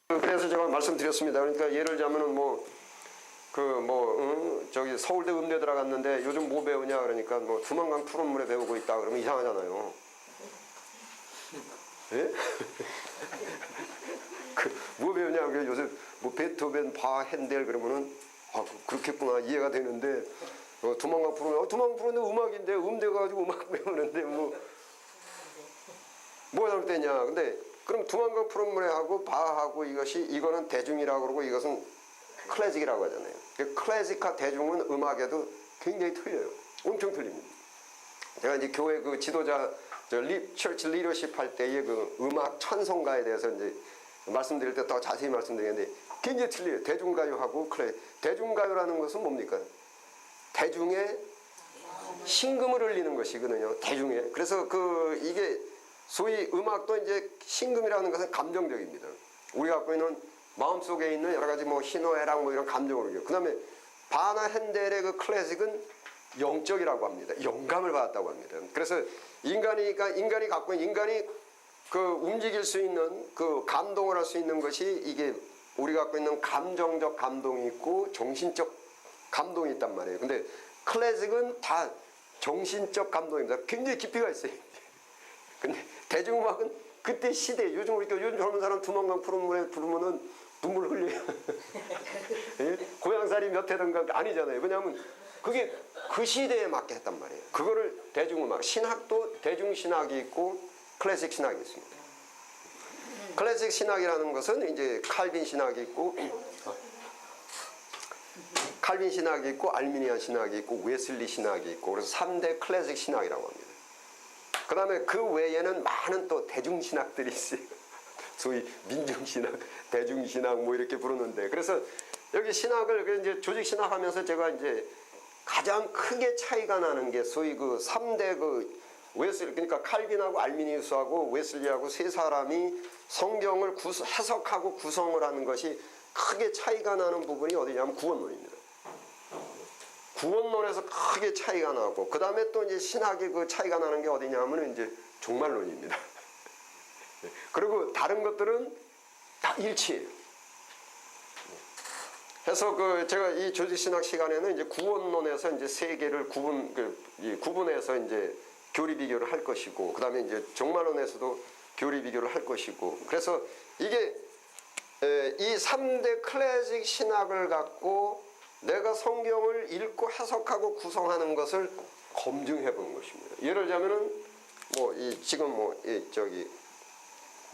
Speaker 1: 그래서 제가 말씀드렸습니다. 그러니까 예를 들자면은 저기 서울대 음대 들어갔는데 요즘 뭐 배우냐 그러니까 뭐 두만강 푸른물에 배우고 있다 그러면 이상하잖아요. 예? 뭐 배우냐 그래 요새 뭐 베토벤 바 핸델 그러면은 그렇겠구나 이해가 되는데 두만강 푸른데 음악인데 음대 가지고 음악 배우는데 뭐가 잘못되냐. 근데 그럼 두만강 푸른물에 하고 바하고 이거는 대중이라고 그러고 이것은 클래식이라고 하잖아요. 클래식과 대중은 음악에도 굉장히 틀려요. 엄청 틀립니다. 제가 이제 교회 지도자 처치 리더십 할 때의 음악 찬송가에 대해서 이제 말씀드릴 때 더 자세히 말씀드리는데 굉장히 틀려요. 대중가요하고 대중가요라는 것은 뭡니까? 대중의 신금을 흘리는 것이거든요. 대중의. 그래서 이게 소위 음악도 이제 신금이라는 것은 감정적입니다. 우리가 갖고 있는 마음속에 있는 여러 가지 희노애락 이런 감정으로요. 그 다음에 바나 핸델의 클래식은 영적이라고 합니다. 영감을 받았다고 합니다. 그래서 인간이 갖고 있는 인간이 움직일 수 있는 감동을 할 수 있는 것이 이게 우리가 갖고 있는 감정적 감동이 있고 정신적 감동이 있단 말이에요. 근데 클래식은 다 정신적 감동입니다. 굉장히 깊이가 있어요. 근데 대중음악은 그때 시대 요즘 젊은 사람 두만강 푸른물에 부르면은 눈물 흘려요. 예? 고향살이 몇 해든가 아니잖아요. 왜냐하면 그게 그 시대에 맞게 했단 말이에요. 그거를 대중음악 신학도 대중신학이 있고 클래식 신학이 있습니다. 클래식 신학이라는 것은 이제 칼빈 신학이 있고 알미니안 신학이 있고 웨슬리 신학이 있고 그래서 3대 클래식 신학이라고 합니다. 그 다음에 그 외에는 많은 또 대중신학들이 있어요. 소위 민중신학, 대중신학 이렇게 부르는데 그래서 여기 신학을 이제 조직신학 하면서 제가 이제 가장 크게 차이가 나는 게 소위 3대 웨슬리 그러니까 칼빈하고 알미니우스하고 웨슬리하고 세 사람이 성경을 해석하고 구성을 하는 것이 크게 차이가 나는 부분이 어디냐면 구원론입니다. 구원론에서 크게 차이가 나고 그 다음에 또 이제 신학의 차이가 나는 게 어디냐면 이제 종말론입니다. 그리고 다른 것들은 다 일치해요. 해서 제가 이 조직신학 시간에는 이제 구원론에서 이제 세 개를 구분해서 이제 교리 비교를 할 것이고, 그 다음에 이제 종말론에서도 교리 비교를 할 것이고, 그래서 이게 이 3대 클래식 신학을 갖고 내가 성경을 읽고 해석하고 구성하는 것을 검증해 본 것입니다. 예를 들자면은 지금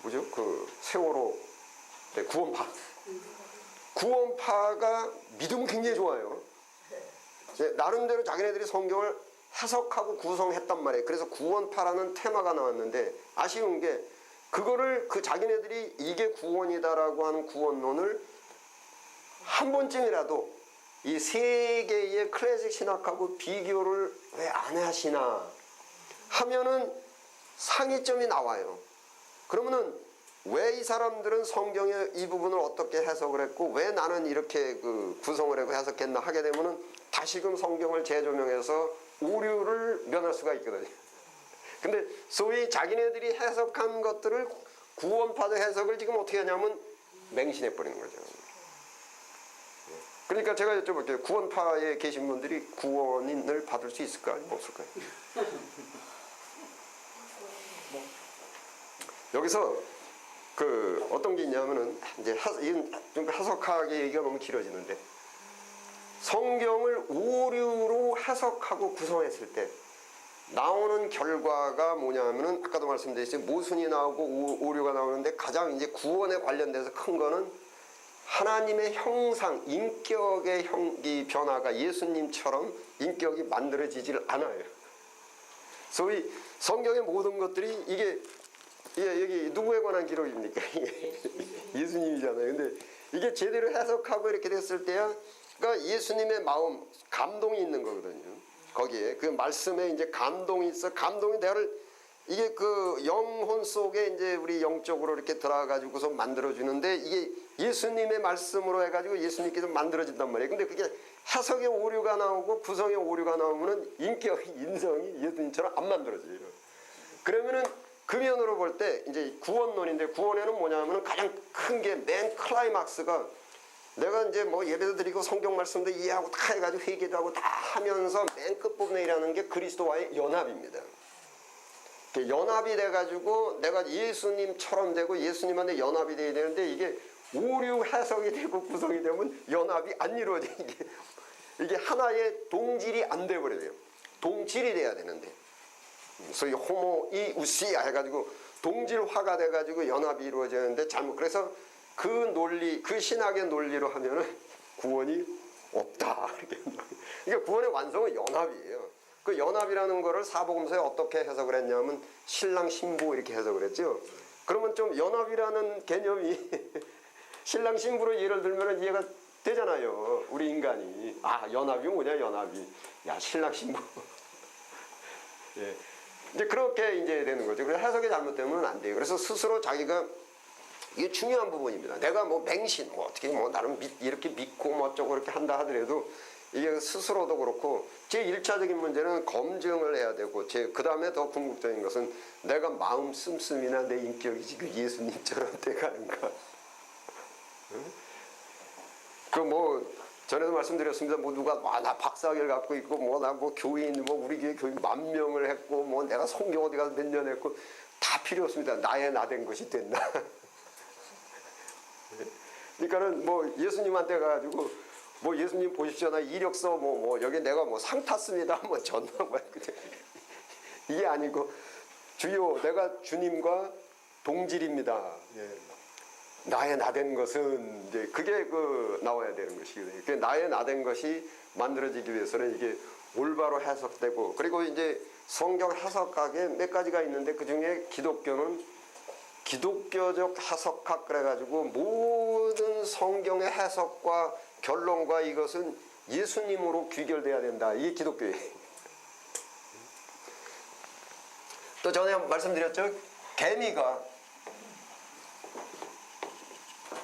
Speaker 1: 뭐죠? 세월호 때 구원파가 믿음이 굉장히 좋아요. 나름대로 자기네들이 성경을 해석하고 구성했단 말이에요. 그래서 구원파라는 테마가 나왔는데, 아쉬운 게 그거를 자기네들이 이게 구원이다라고 하는 구원론을 한 번쯤이라도 이 세 개의 클래식 신학하고 비교를 왜 안 하시나 하면은 상이점이 나와요. 그러면은 왜 이 사람들은 성경의 이 부분을 어떻게 해석을 했고 왜 나는 이렇게 구성을 하고 해석했나 하게 되면은 다시금 성경을 재조명해서 오류를 면할 수가 있거든요. 근데 소위 자기네들이 해석한 것들을 구원파도 해석을 지금 어떻게 하냐면 맹신해 버리는 거죠. 그러니까 제가 여쭤볼게요. 구원파에 계신 분들이 구원을 받을 수 있을까? 아니면 없을까요? 여기서 어떤 게 있냐면은 이제 이건 좀 해석하기 얘기가 너무 길어지는데, 성경을 오류로 해석하고 구성했을 때 나오는 결과가 뭐냐면은 아까도 말씀드렸듯이 모순이 나오고 오류가 나오는데, 가장 이제 구원에 관련돼서 큰 거는 하나님의 형상, 인격의 이 변화가 예수님처럼 인격이 만들어지질 않아요. 소위 성경의 모든 것들이 이게 여기 누구에 관한 기록입니까? 예수님이잖아요. 근데 이게 제대로 해석하고 이렇게 됐을 때야, 그러니까 예수님의 마음, 감동이 있는 거거든요. 거기에 그 말씀에 이제 감동이 있어. 감동이 이게 영혼 속에 이제 우리 영적으로 이렇게 들어가가지고서 만들어주는데, 이게 예수님의 말씀으로 해가지고 예수님께서 만들어진단 말이에요. 근데 그게 해석의 오류가 나오고 구성의 오류가 나오면은 인성이 예수님처럼 안 만들어져요. 그러면은 그 면으로 볼 때 이제 구원론인데, 구원에는 뭐냐면은 가장 큰 게 맨 클라이막스가, 내가 이제 예배도 드리고 성경 말씀도 이해하고 다 해가지고 회개도 하고 다 하면서 맨 끝부분에 일하는 게 그리스도와의 연합입니다. 연합이 돼가지고 내가 예수님처럼 되고 예수님한테 연합이 돼야 되는데, 이게 오류 해석이 되고 구성이 되면 연합이 안 이루어져. 이게 하나의 동질이 안 돼버려요. 동질이 돼야 되는데, 소위 호모이우시아 해가지고 동질화가 돼가지고 연합이 이루어지는데 잘못. 그래서 그 논리, 그 신학의 논리로 하면은 구원이 없다. 그러니까 구원의 완성은 연합이에요. 그 연합이라는 거를 사복음서에 어떻게 해석을 했냐면 신랑 신부 이렇게 해석을 했죠. 그러면 좀 연합이라는 개념이 신랑 신부로 예를 들면 이해가 되잖아요. 우리 인간이. 연합이 뭐냐, 연합이. 야, 신랑 신부. 예. 이제 그렇게 이제 되는 거죠. 그래서 해석이 잘못되면 안 돼요. 그래서 스스로 자기가, 이게 중요한 부분입니다. 내가 맹신, 어떻게 나름 이렇게 믿고 어쩌고 이렇게 한다 하더라도, 이게 스스로도 그렇고, 제 1차적인 문제는 검증을 해야 되고, 그 다음에 더 궁극적인 것은 내가 마음 씀씀이나 내 인격이 지금 예수님처럼 돼가는가. 전에도 말씀드렸습니다. 누가 나 박사학위를 갖고 있고 나 교인 우리 교회 교인 10,000명을 했고 내가 성경 어디 가서 몇 년 했고 다 필요 없습니다. 나의 나된 것이 됐나. 그러니까는 예수님한테 가가지고 예수님 보십시오, 나 이력서 여기 내가 상 탔습니다 전화가 이게 아니고, 주요 내가 주님과 동질입니다. 예. 나의 나된 것은 이제 그게 나와야 되는 것이거든요. 그 나의 나된 것이 만들어지기 위해서는 이게 올바로 해석되고, 그리고 이제 성경 해석학에 몇 가지가 있는데, 그 중에 기독교는 기독교적 해석학 그래가지고 모든 성경의 해석과 결론과 이것은 예수님으로 귀결돼야 된다. 이게 기독교예요. 또 전에 말씀드렸죠. 개미가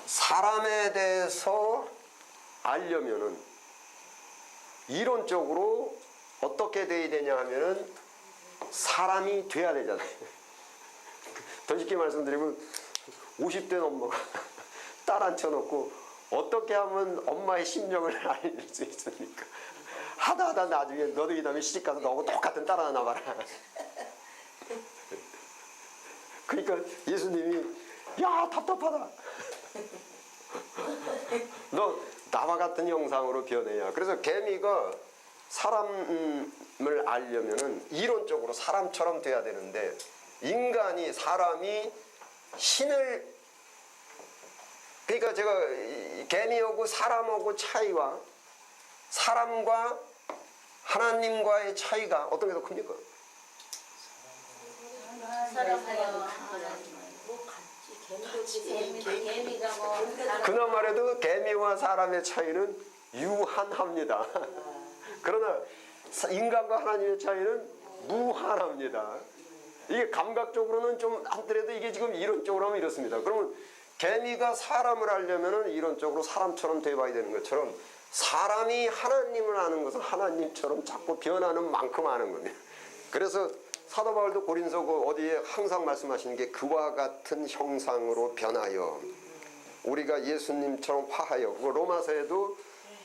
Speaker 1: 사람에 대해서 알려면은 이론적으로 어떻게 돼야 되냐 하면은 사람이 돼야 되잖아요. 더 쉽게 말씀드리면 50대 넘어가 딸 앉혀놓고 어떻게 하면 엄마의 심정을 알릴 수 있습니까? 하다 나중에 너도 이 다음에 시집가서 너하고 똑같은 딸 하나 나와라. 그러니까 예수님이 야 답답하다. 너 나와 같은 형상으로 변해야. 그래서 개미가 사람을 알려면은 이론적으로 사람처럼 돼야 되는데 사람이 신을 그러니까 제가 개미하고 사람하고 차이와 사람과 하나님과의 차이가 어떤 게 더 큽니까?
Speaker 2: 사람하고 뭐 같지. 개미가 뭐
Speaker 1: 그나마라도 개미와 사람의 차이는 유한합니다. 그러나 인간과 하나님의 차이는 무한합니다. 이게 감각적으로는 좀 하더라도 이게 지금 이론적으로 하면 이렇습니다. 그러면 개미가 사람을 알려면 이론적으로 사람처럼 돼봐야 되는 것처럼 사람이 하나님을 아는 것은 하나님처럼 자꾸 변하는 만큼 아는 겁니다. 그래서 사도 바울도 고린서 어디에 항상 말씀하시는 게 그와 같은 형상으로 변하여 우리가 예수님처럼 화하여 로마서에도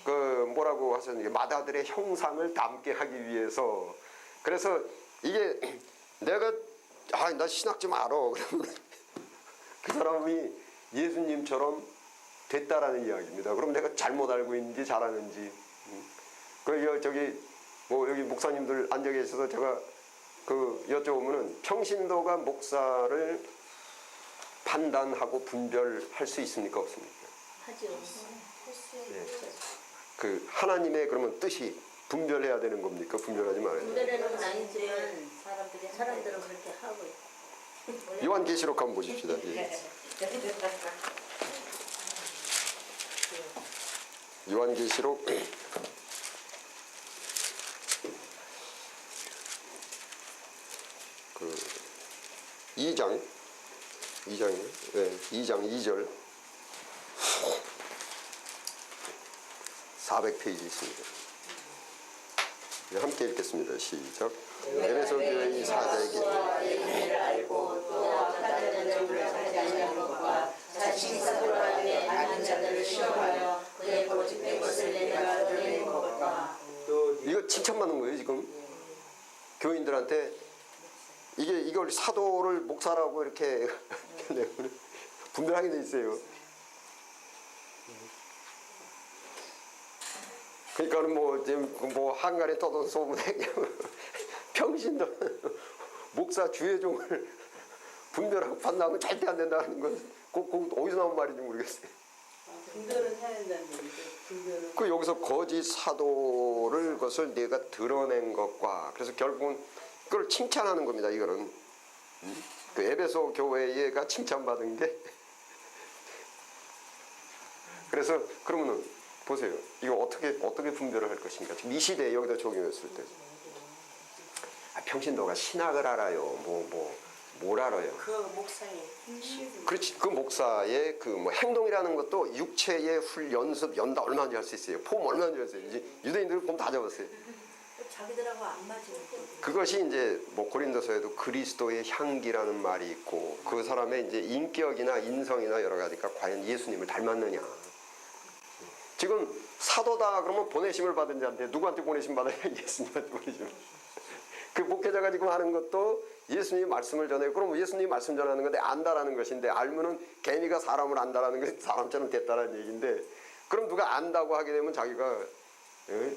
Speaker 1: 그 뭐라고 하셨는지 마다들의 형상을 담게 하기 위해서 그래서 이게 내가 나 신학 좀 알아 그러면 그 사람이 예수님처럼 됐다라는 이야기입니다. 그럼 내가 잘못 알고 있는지 잘하는지 그 저기 뭐 여기 목사님들 앉아 계셔서 제가 그 여쭤보면은 평신도가 목사를 판단하고 분별할 수 있습니까 없습니까?
Speaker 2: 하죠.
Speaker 1: 네. 그 하나님의 그러면 뜻이 분별해야 되는 겁니까? 분별하지 말아야 돼요.
Speaker 2: 분별하는 건 아니지만 사람들은 그렇게 하고 있고.
Speaker 1: 요한계시록 한번 보십시다. 예. 요한계시록 그 2장이요? 네, 2장 2절 400페이지 있습니다. 네, 함께 읽겠습니다. 시작. 에베소 교회의 사자에게
Speaker 2: 자신이 사도로 하기에 많은 자들을 시험하여 그의 거짓된 것을 내가 드러낸 것과
Speaker 1: 이거 칭찬받는 거예요 지금 교인들한테 이걸 사도를 목사라고 이렇게 분별하게 돼 있어요. 그러니까는 뭐 한간에 떠돈 소문에 평신도 목사 주의종을 분별하고 판단하면 절대 안 된다는 건 꼭 어디서 나온 말인지 모르겠어요.
Speaker 3: 분별은 해야 된다는 얘기죠. 분별은.
Speaker 1: 그 여기서 거짓 사도를 것을 내가 드러낸 것과 그래서 결국은 그걸 칭찬하는 겁니다. 이거는 그 에베소 교회가 칭찬받은 게 그래서 그러면은 보세요. 이거 어떻게 분별을 할 것인가? 지금 이 시대에 여기다 적용했을 때 평신도가 신학을 알아요. 뭘 알아요?
Speaker 3: 그 목사의 힘이
Speaker 1: 그렇지. 그 목사의 그 뭐 행동이라는 것도 육체의 연습 연다 얼마나 할 수 있어요. 폼 얼마나 할 수 있어요. 이제 유대인들 폼 다 잡았어요.
Speaker 3: 자기들하고 안 맞으면
Speaker 1: 그것이 이제 뭐 고린도서에도 그리스도의 향기라는 말이 있고 그 사람의 이제 인격이나 인성이나 여러 가지가 과연 예수님을 닮았느냐. 지금 사도다 그러면 보내심을 받은 자인데 누구한테 보내심 받아야 예수님한테 보내심. 그 목회자가 지금 하는 것도 예수님이 말씀을 전해요. 그럼 예수님이 말씀 전하는 건데 안다라는 것인데 알면은 개미가 사람을 안다라는 것이 사람처럼 됐다라는 얘기인데 그럼 누가 안다고 하게 되면 자기가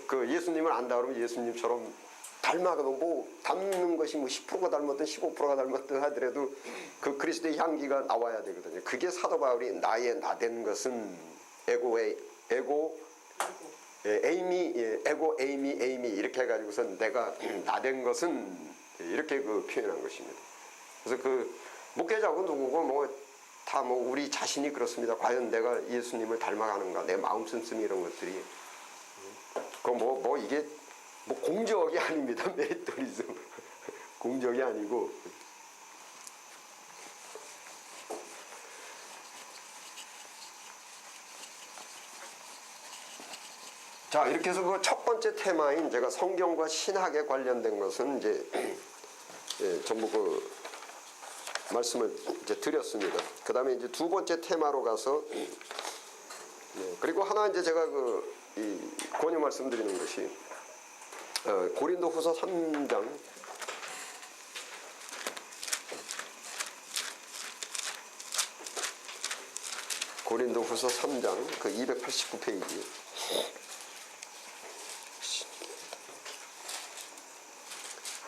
Speaker 1: 그 예수님을 안다 그러면 예수님처럼 닮아가도 뭐 닮는 것이 뭐 10%가 닮았든 15%가 닮았든 하더라도 그 그리스도의 향기가 나와야 되거든요. 그게 사도 바울이 나의 나된 것은 에이미 이렇게 해가지고서 내가 나된 것은 이렇게 그 표현한 것입니다. 그래서 그 목회자고 누구고 뭐 다 뭐 우리 자신이 그렇습니다. 과연 내가 예수님을 닮아가는가 내 마음 씀씀이 이런 것들이 그 이게 뭐 공적이 아닙니다. 메리토리즘 공적이 아니고 자 이렇게 해서 그 첫 번째 테마인 제가 성경과 신학에 관련된 것은 이제 전부 그 말씀을 이제 드렸습니다. 그 다음에 이제 두 번째 테마로 가서 그리고 하나 이제 제가 이 권유 말씀드리는 것이 고린도후서 3장 고린도후서 3장 그 289페이지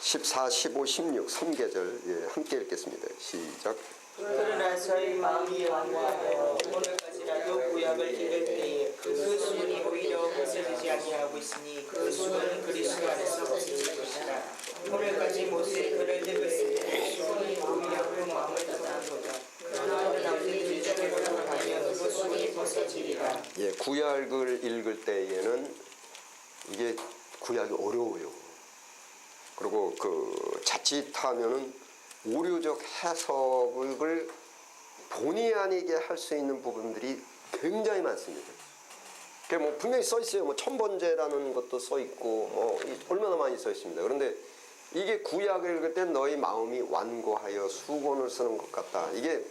Speaker 1: 14, 15, 16 3계절 함께 읽겠습니다. 시작.
Speaker 2: 그러나 저희 마음이 완고하여 오늘까지라도 구약을 읽을 때에 그 수문이 오히려 벗어지지 아니하고 있으니 그 수문은 그리스도 안에서 벗어질 것이라. 오늘까지 모세의 글을 읽을 때 수문이 오히려 그 마음을 떠나는 거다. 그러나 우리들이 주께로 가면 그 수문이 벗어지리라.
Speaker 1: 예, 구약을 읽을 때에는 이게 구약이 어려워요. 그리고 자칫하면은 오류적 해석을 본의 아니게 할 수 있는 부분들이 굉장히 많습니다. 뭐 분명히 써 있어요. 뭐 천번제라는 것도 써 있고 얼마나 많이 써 있습니다. 그런데 이게 구약을 읽을 때 너희 마음이 완고하여 수곤을 쓰는 것 같다. 이게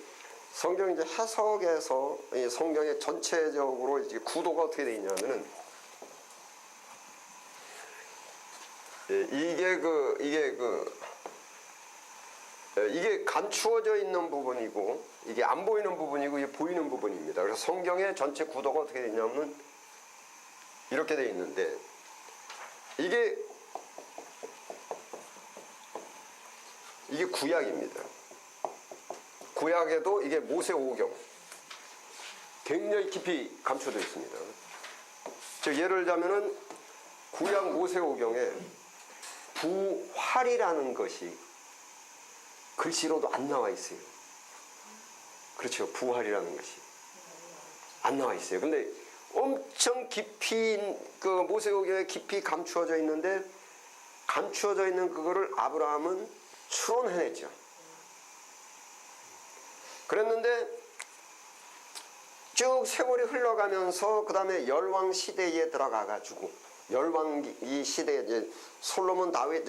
Speaker 1: 성경 이제 해석에서 이 성경의 전체적으로 이제 구도가 어떻게 되어 있냐면은 이게 감추어져 있는 부분이고 이게 안 보이는 부분이고 이게 보이는 부분입니다. 그래서 성경의 전체 구도가 어떻게 되냐면 이렇게 되어 있는데 이게 구약입니다. 구약에도 이게 모세오경 굉장히 깊이 감춰져 있습니다. 즉 예를 들자면은 구약 모세오경에 부활이라는 것이 글씨로도 안 나와 있어요. 그렇죠. 부활이라는 것이 안 나와 있어요. 근데 엄청 깊이 모세오경에 깊이 감추어져 있는데 감추어져 있는 그거를 아브라함은 추론해냈죠. 그랬는데 쭉 세월이 흘러가면서 그 다음에 열왕 시대에 들어가가지고 열왕 이 시대에 이제 솔로몬 다윗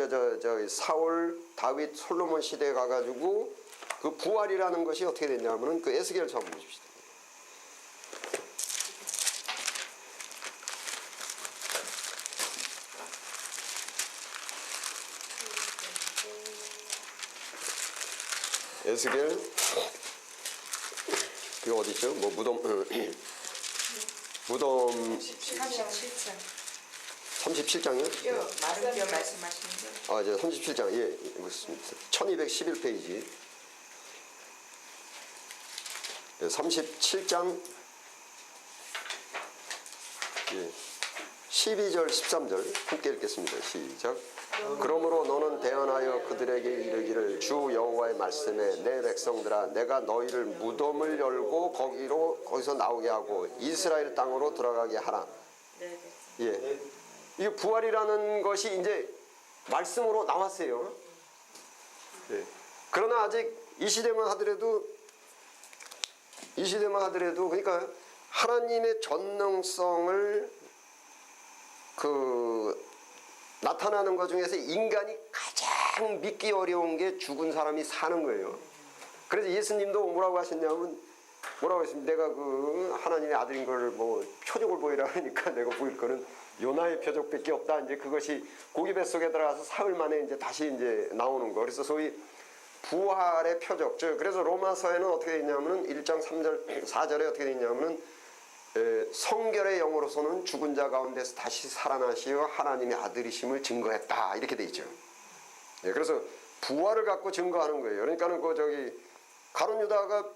Speaker 1: 사울 다윗 솔로몬 시대에 가가지고 그 부활이라는 것이 어떻게 됐냐면은 그 에스겔 처음 보십시다. 에스겔 그 어디죠? 뭐 무덤 37장이요?
Speaker 2: 마른 뼈 말씀하시는 거?
Speaker 1: 이제 37장 예, 1211페이지 37장 12절 13절 함께 읽겠습니다. 시작. 그러므로 너는 대언하여 그들에게 이르기를 주 여호와의 말씀에 내 백성들아 내가 너희를 무덤을 열고 거기서 나오게 하고 이스라엘 땅으로 들어가게 하라. 예. 이 부활이라는 것이 이제 말씀으로 나왔어요. 예. 그러나 아직 이 시대만 하더라도 그러니까 하나님의 전능성을 나타나는 것 중에서 인간이 가장 믿기 어려운 게 죽은 사람이 사는 거예요. 그래서 예수님도 뭐라고 하셨냐면 내가 하나님의 아들인 걸 표적을 보이라 하니까 내가 보일 거는 요나의 표적밖에 없다. 이제 그것이 고기 뱃속에 들어가서 사흘 만에 이제 다시 이제 나오는 거. 그래서 소위 부활의 표적. 그래서 로마서에는 어떻게 되어 있냐면은 1장 3절 4절에 어떻게 되어 있냐면은 성결의 영으로서는 죽은 자 가운데서 다시 살아나시어 하나님의 아들이심을 증거했다. 이렇게 되어 있죠. 예, 그래서 부활을 갖고 증거하는 거예요. 그러니까는 가룟 유다가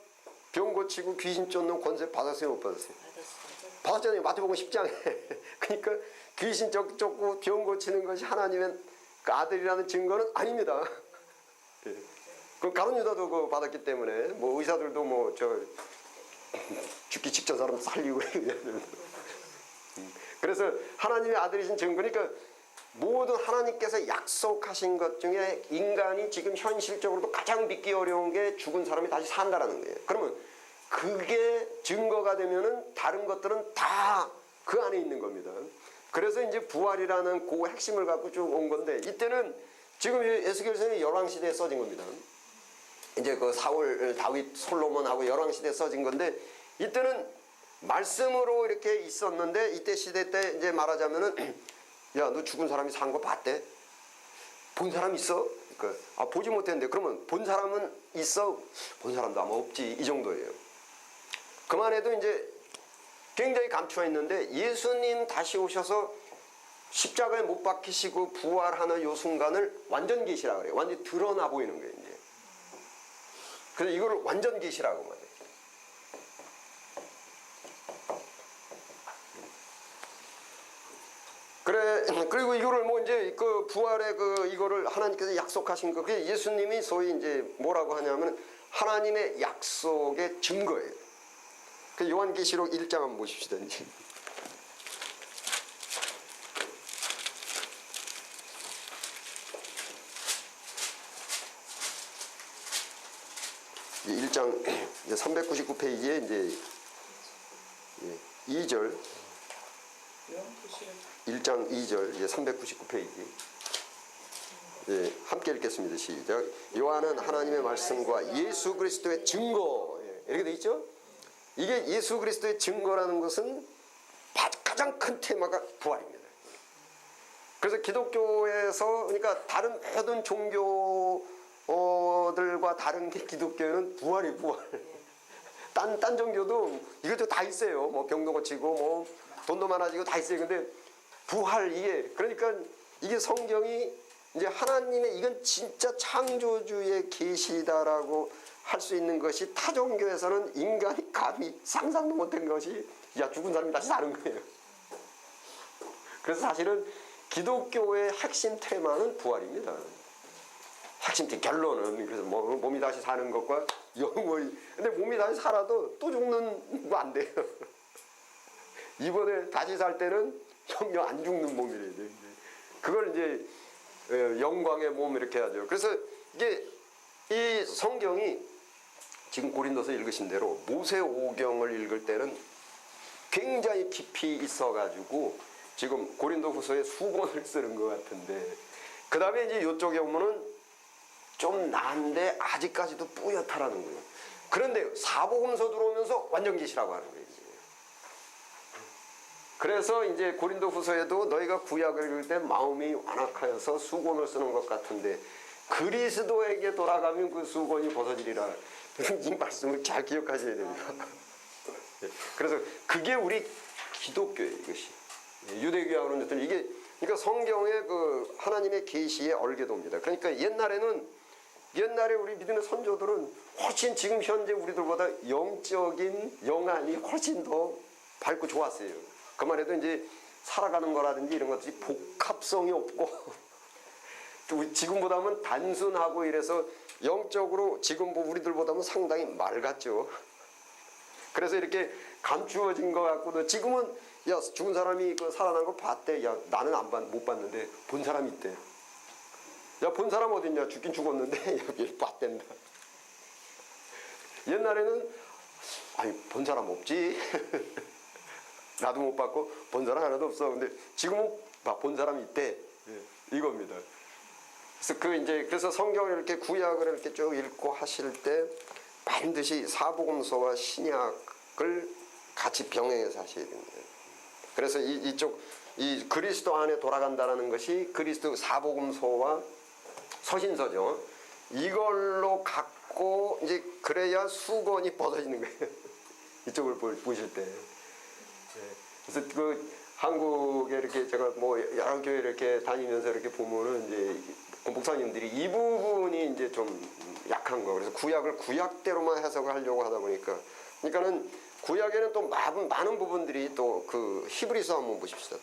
Speaker 1: 병 고치고 귀신 쫓는 권세 받았어요, 못 받았어요? 받았잖아요. 마태복음 10장에. 그러니까 귀신 쫓고 병 고치는 것이 하나님의 그 아들이라는 증거는 아닙니다. 예. 그 가룟 유다도 받았기 때문에 의사들도 죽기 직전 사람 살리고 그래서 하나님의 아들이신 증거. 그러니까 모든 하나님께서 약속하신 것 중에 인간이 지금 현실적으로도 가장 믿기 어려운 게 죽은 사람이 다시 산다라는 거예요. 그러면 그게 증거가 되면은 다른 것들은 다 그 안에 있는 겁니다. 그래서 이제 부활이라는 그 핵심을 갖고 쭉 온 건데 이때는 지금 에스겔서는 열왕 시대에 써진 겁니다. 이제 사울 다윗 솔로몬하고 열왕 시대에 써진 건데 이때는 말씀으로 이렇게 있었는데 이때 시대 때 이제 말하자면은 야, 너 죽은 사람이 산 거 봤대? 본 사람 있어? 그러니까 보지 못했는데 그러면 본 사람은 있어? 본 사람도 아마 없지, 이 정도예요. 그만해도 이제 굉장히 감추어 있는데 예수님 다시 오셔서 십자가에 못 박히시고 부활하는 요 순간을 완전 계시라 그래요. 완전히 드러나 보이는 거예요, 이제. 그래서 이거를 완전 계시라고 말해요. 그리고 이거를 뭐 이제 그 부활의 이거를 하나님께서 약속하신 거, 그게 예수님이 소위 이제 뭐라고 하냐면 하나님의 약속의 증거예요. 그 요한계시록 1장 한번 보십시다, 이제. 이 1장 399페이지에 이제 2절 1장 2절 399페이지 함께 읽겠습니다. 시작. 요한은 하나님의 말씀과 예수 그리스도의 증거, 이렇게 돼 있죠. 이게 예수 그리스도의 증거라는 것은 가장 큰 테마가 부활입니다. 그래서 기독교에서 그러니까 다른 모든 종교들과 다른 게 기독교는 부활이 부활. 딴 종교도 이것도 다 있어요. 뭐 병도 고치고 뭐 돈도 많아지고 다 있어요. 근데 부활, 이게 그러니까 이게 성경이 이제 하나님의 이건 진짜 창조주의 계시다라고 할 수 있는 것이 타 종교에서는 인간이 감히 상상도 못한 것이 야, 죽은 사람이 다시 사는 거예요. 그래서 사실은 기독교의 핵심 테마는 부활입니다. 핵심 결론은 그래서 몸이 다시 사는 것과 영원히. 근데 몸이 다시 살아도 또 죽는 거 안 돼요. 이번에 다시 살 때는 영영 안 죽는 몸이래요. 그걸 이제 영광의 몸 이렇게 하죠. 그래서 이게 이 성경이 지금 고린도서 읽으신 대로 모세오경을 읽을 때는 굉장히 깊이 있어가지고 지금 고린도후서에 수권을 쓰는 것 같은데, 그 다음에 이제 이쪽에 오면은 좀 나은데 아직까지도 뿌옇다라는 거예요. 그런데 사복음서 들어오면서 완전 계시라고 하는 거예요. 그래서 이제 고린도후서에도 너희가 구약을 읽을 때 마음이 완악하여서 수곤을 쓰는 것 같은데 그리스도에게 돌아가면 그 수곤이 벗어지리라. 이 말씀을 잘 기억하셔야 됩니다. 그래서 그게 우리 기독교예요, 이것이. 유대교하고는 어떤 이게 그러니까 성경의 그 하나님의 계시의 얼개도입니다. 그러니까 옛날에 우리 믿는 선조들은 훨씬 지금 현재 우리들보다 영적인 영안이 훨씬 더 밝고 좋았어요. 그만해도 이제 살아가는 거라든지 이런 것들이 복합성이 없고 또 지금보다는 단순하고 이래서 영적으로 지금 우리들보다는 상당히 맑았죠. 그래서 이렇게 감추어진 것 같고도 지금은 야, 죽은 사람이 살아난 거 봤대. 야, 나는 못 봤는데 본 사람이 있대. 야, 본 사람 어딨냐? 죽긴 죽었는데 여기 봤댄다. 옛날에는 아니 본 사람 없지. 나도 못 봤고 본 사람 하나도 없어. 근데 지금은 본 사람이 있대. 이겁니다. 그래서 성경을 이렇게 구약을 이렇게 쭉 읽고 하실 때 반드시 사복음서와 신약을 같이 병행해서 하셔야 됩니다. 그래서 이 그리스도 안에 돌아간다라는 것이 그리스도 사복음서와 서신서죠. 이걸로 갖고 이제 그래야 수건이 벗어지는 거예요. 이쪽을 보실 때. 그래서 한국에 이렇게 제가 여러 교회 이렇게 다니면서 이렇게 보면은 이제 목사님들이 이 부분이 이제 좀 약한 거. 그래서 구약을 구약대로만 해석을 하려고 하다 보니까. 그러니까는 구약에는 또 많은 부분들이 또 그 히브리서 한번 보십시다.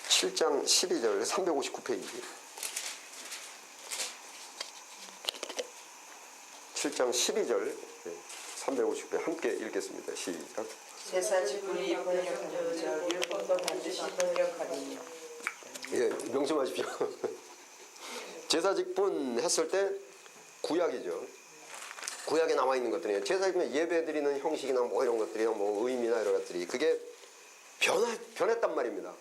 Speaker 1: 7장 12절 359페이지 7장 12절 359페이지 함께 읽겠습니다. 시작.
Speaker 2: 제사직분이 번역하여 율법도 반드시 번역하니.
Speaker 1: 예, 명심하십시오. 제사직분 했을 때 구약이죠. 구약에 나와 있는 것들이에요. 제사직분 예배 드리는 형식이나 뭐 이런 것들이 뭐 의미나 이런 것들이 그게 변했단 말입니다.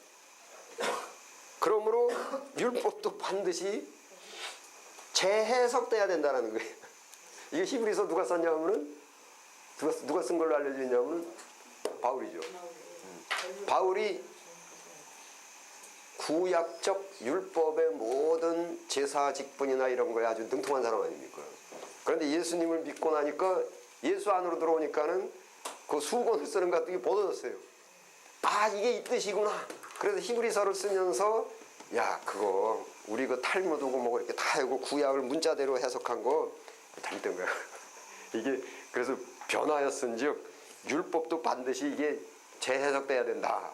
Speaker 1: 그러므로 율법도 반드시 재해석돼야 된다는 거예요. 이게 히브리서 누가 썼냐 하면은 누가 쓴 걸로 알려져 있냐면은 바울이죠. 바울이 구약적 율법의 모든 제사 직분이나 이런 거에 아주 능통한 사람 아닙니까? 그런데 예수님을 믿고 나니까 예수 안으로 들어오니까는 그 수건을 쓰는 것 같은 게 벗어졌어요. 아, 이게 이 뜻이구나. 그래서 히브리서를 쓰면서 야, 그거 우리 그 탈무드고 뭐 이렇게 다 하고 구약을 문자대로 해석한 거 잘못된 거야. 이게 그래서 변화였은즉 율법도 반드시 이게 재해석돼야 된다.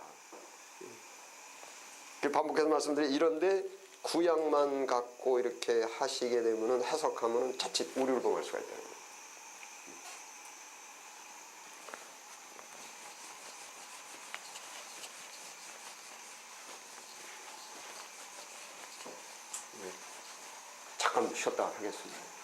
Speaker 1: 반복해서 말씀드려 이런데 구약만 갖고 이렇게 하시게 되면은 해석하면은 자칫 오류를 범할 수가 있다는 거예요. 잠깐 쉬었다 하겠습니다.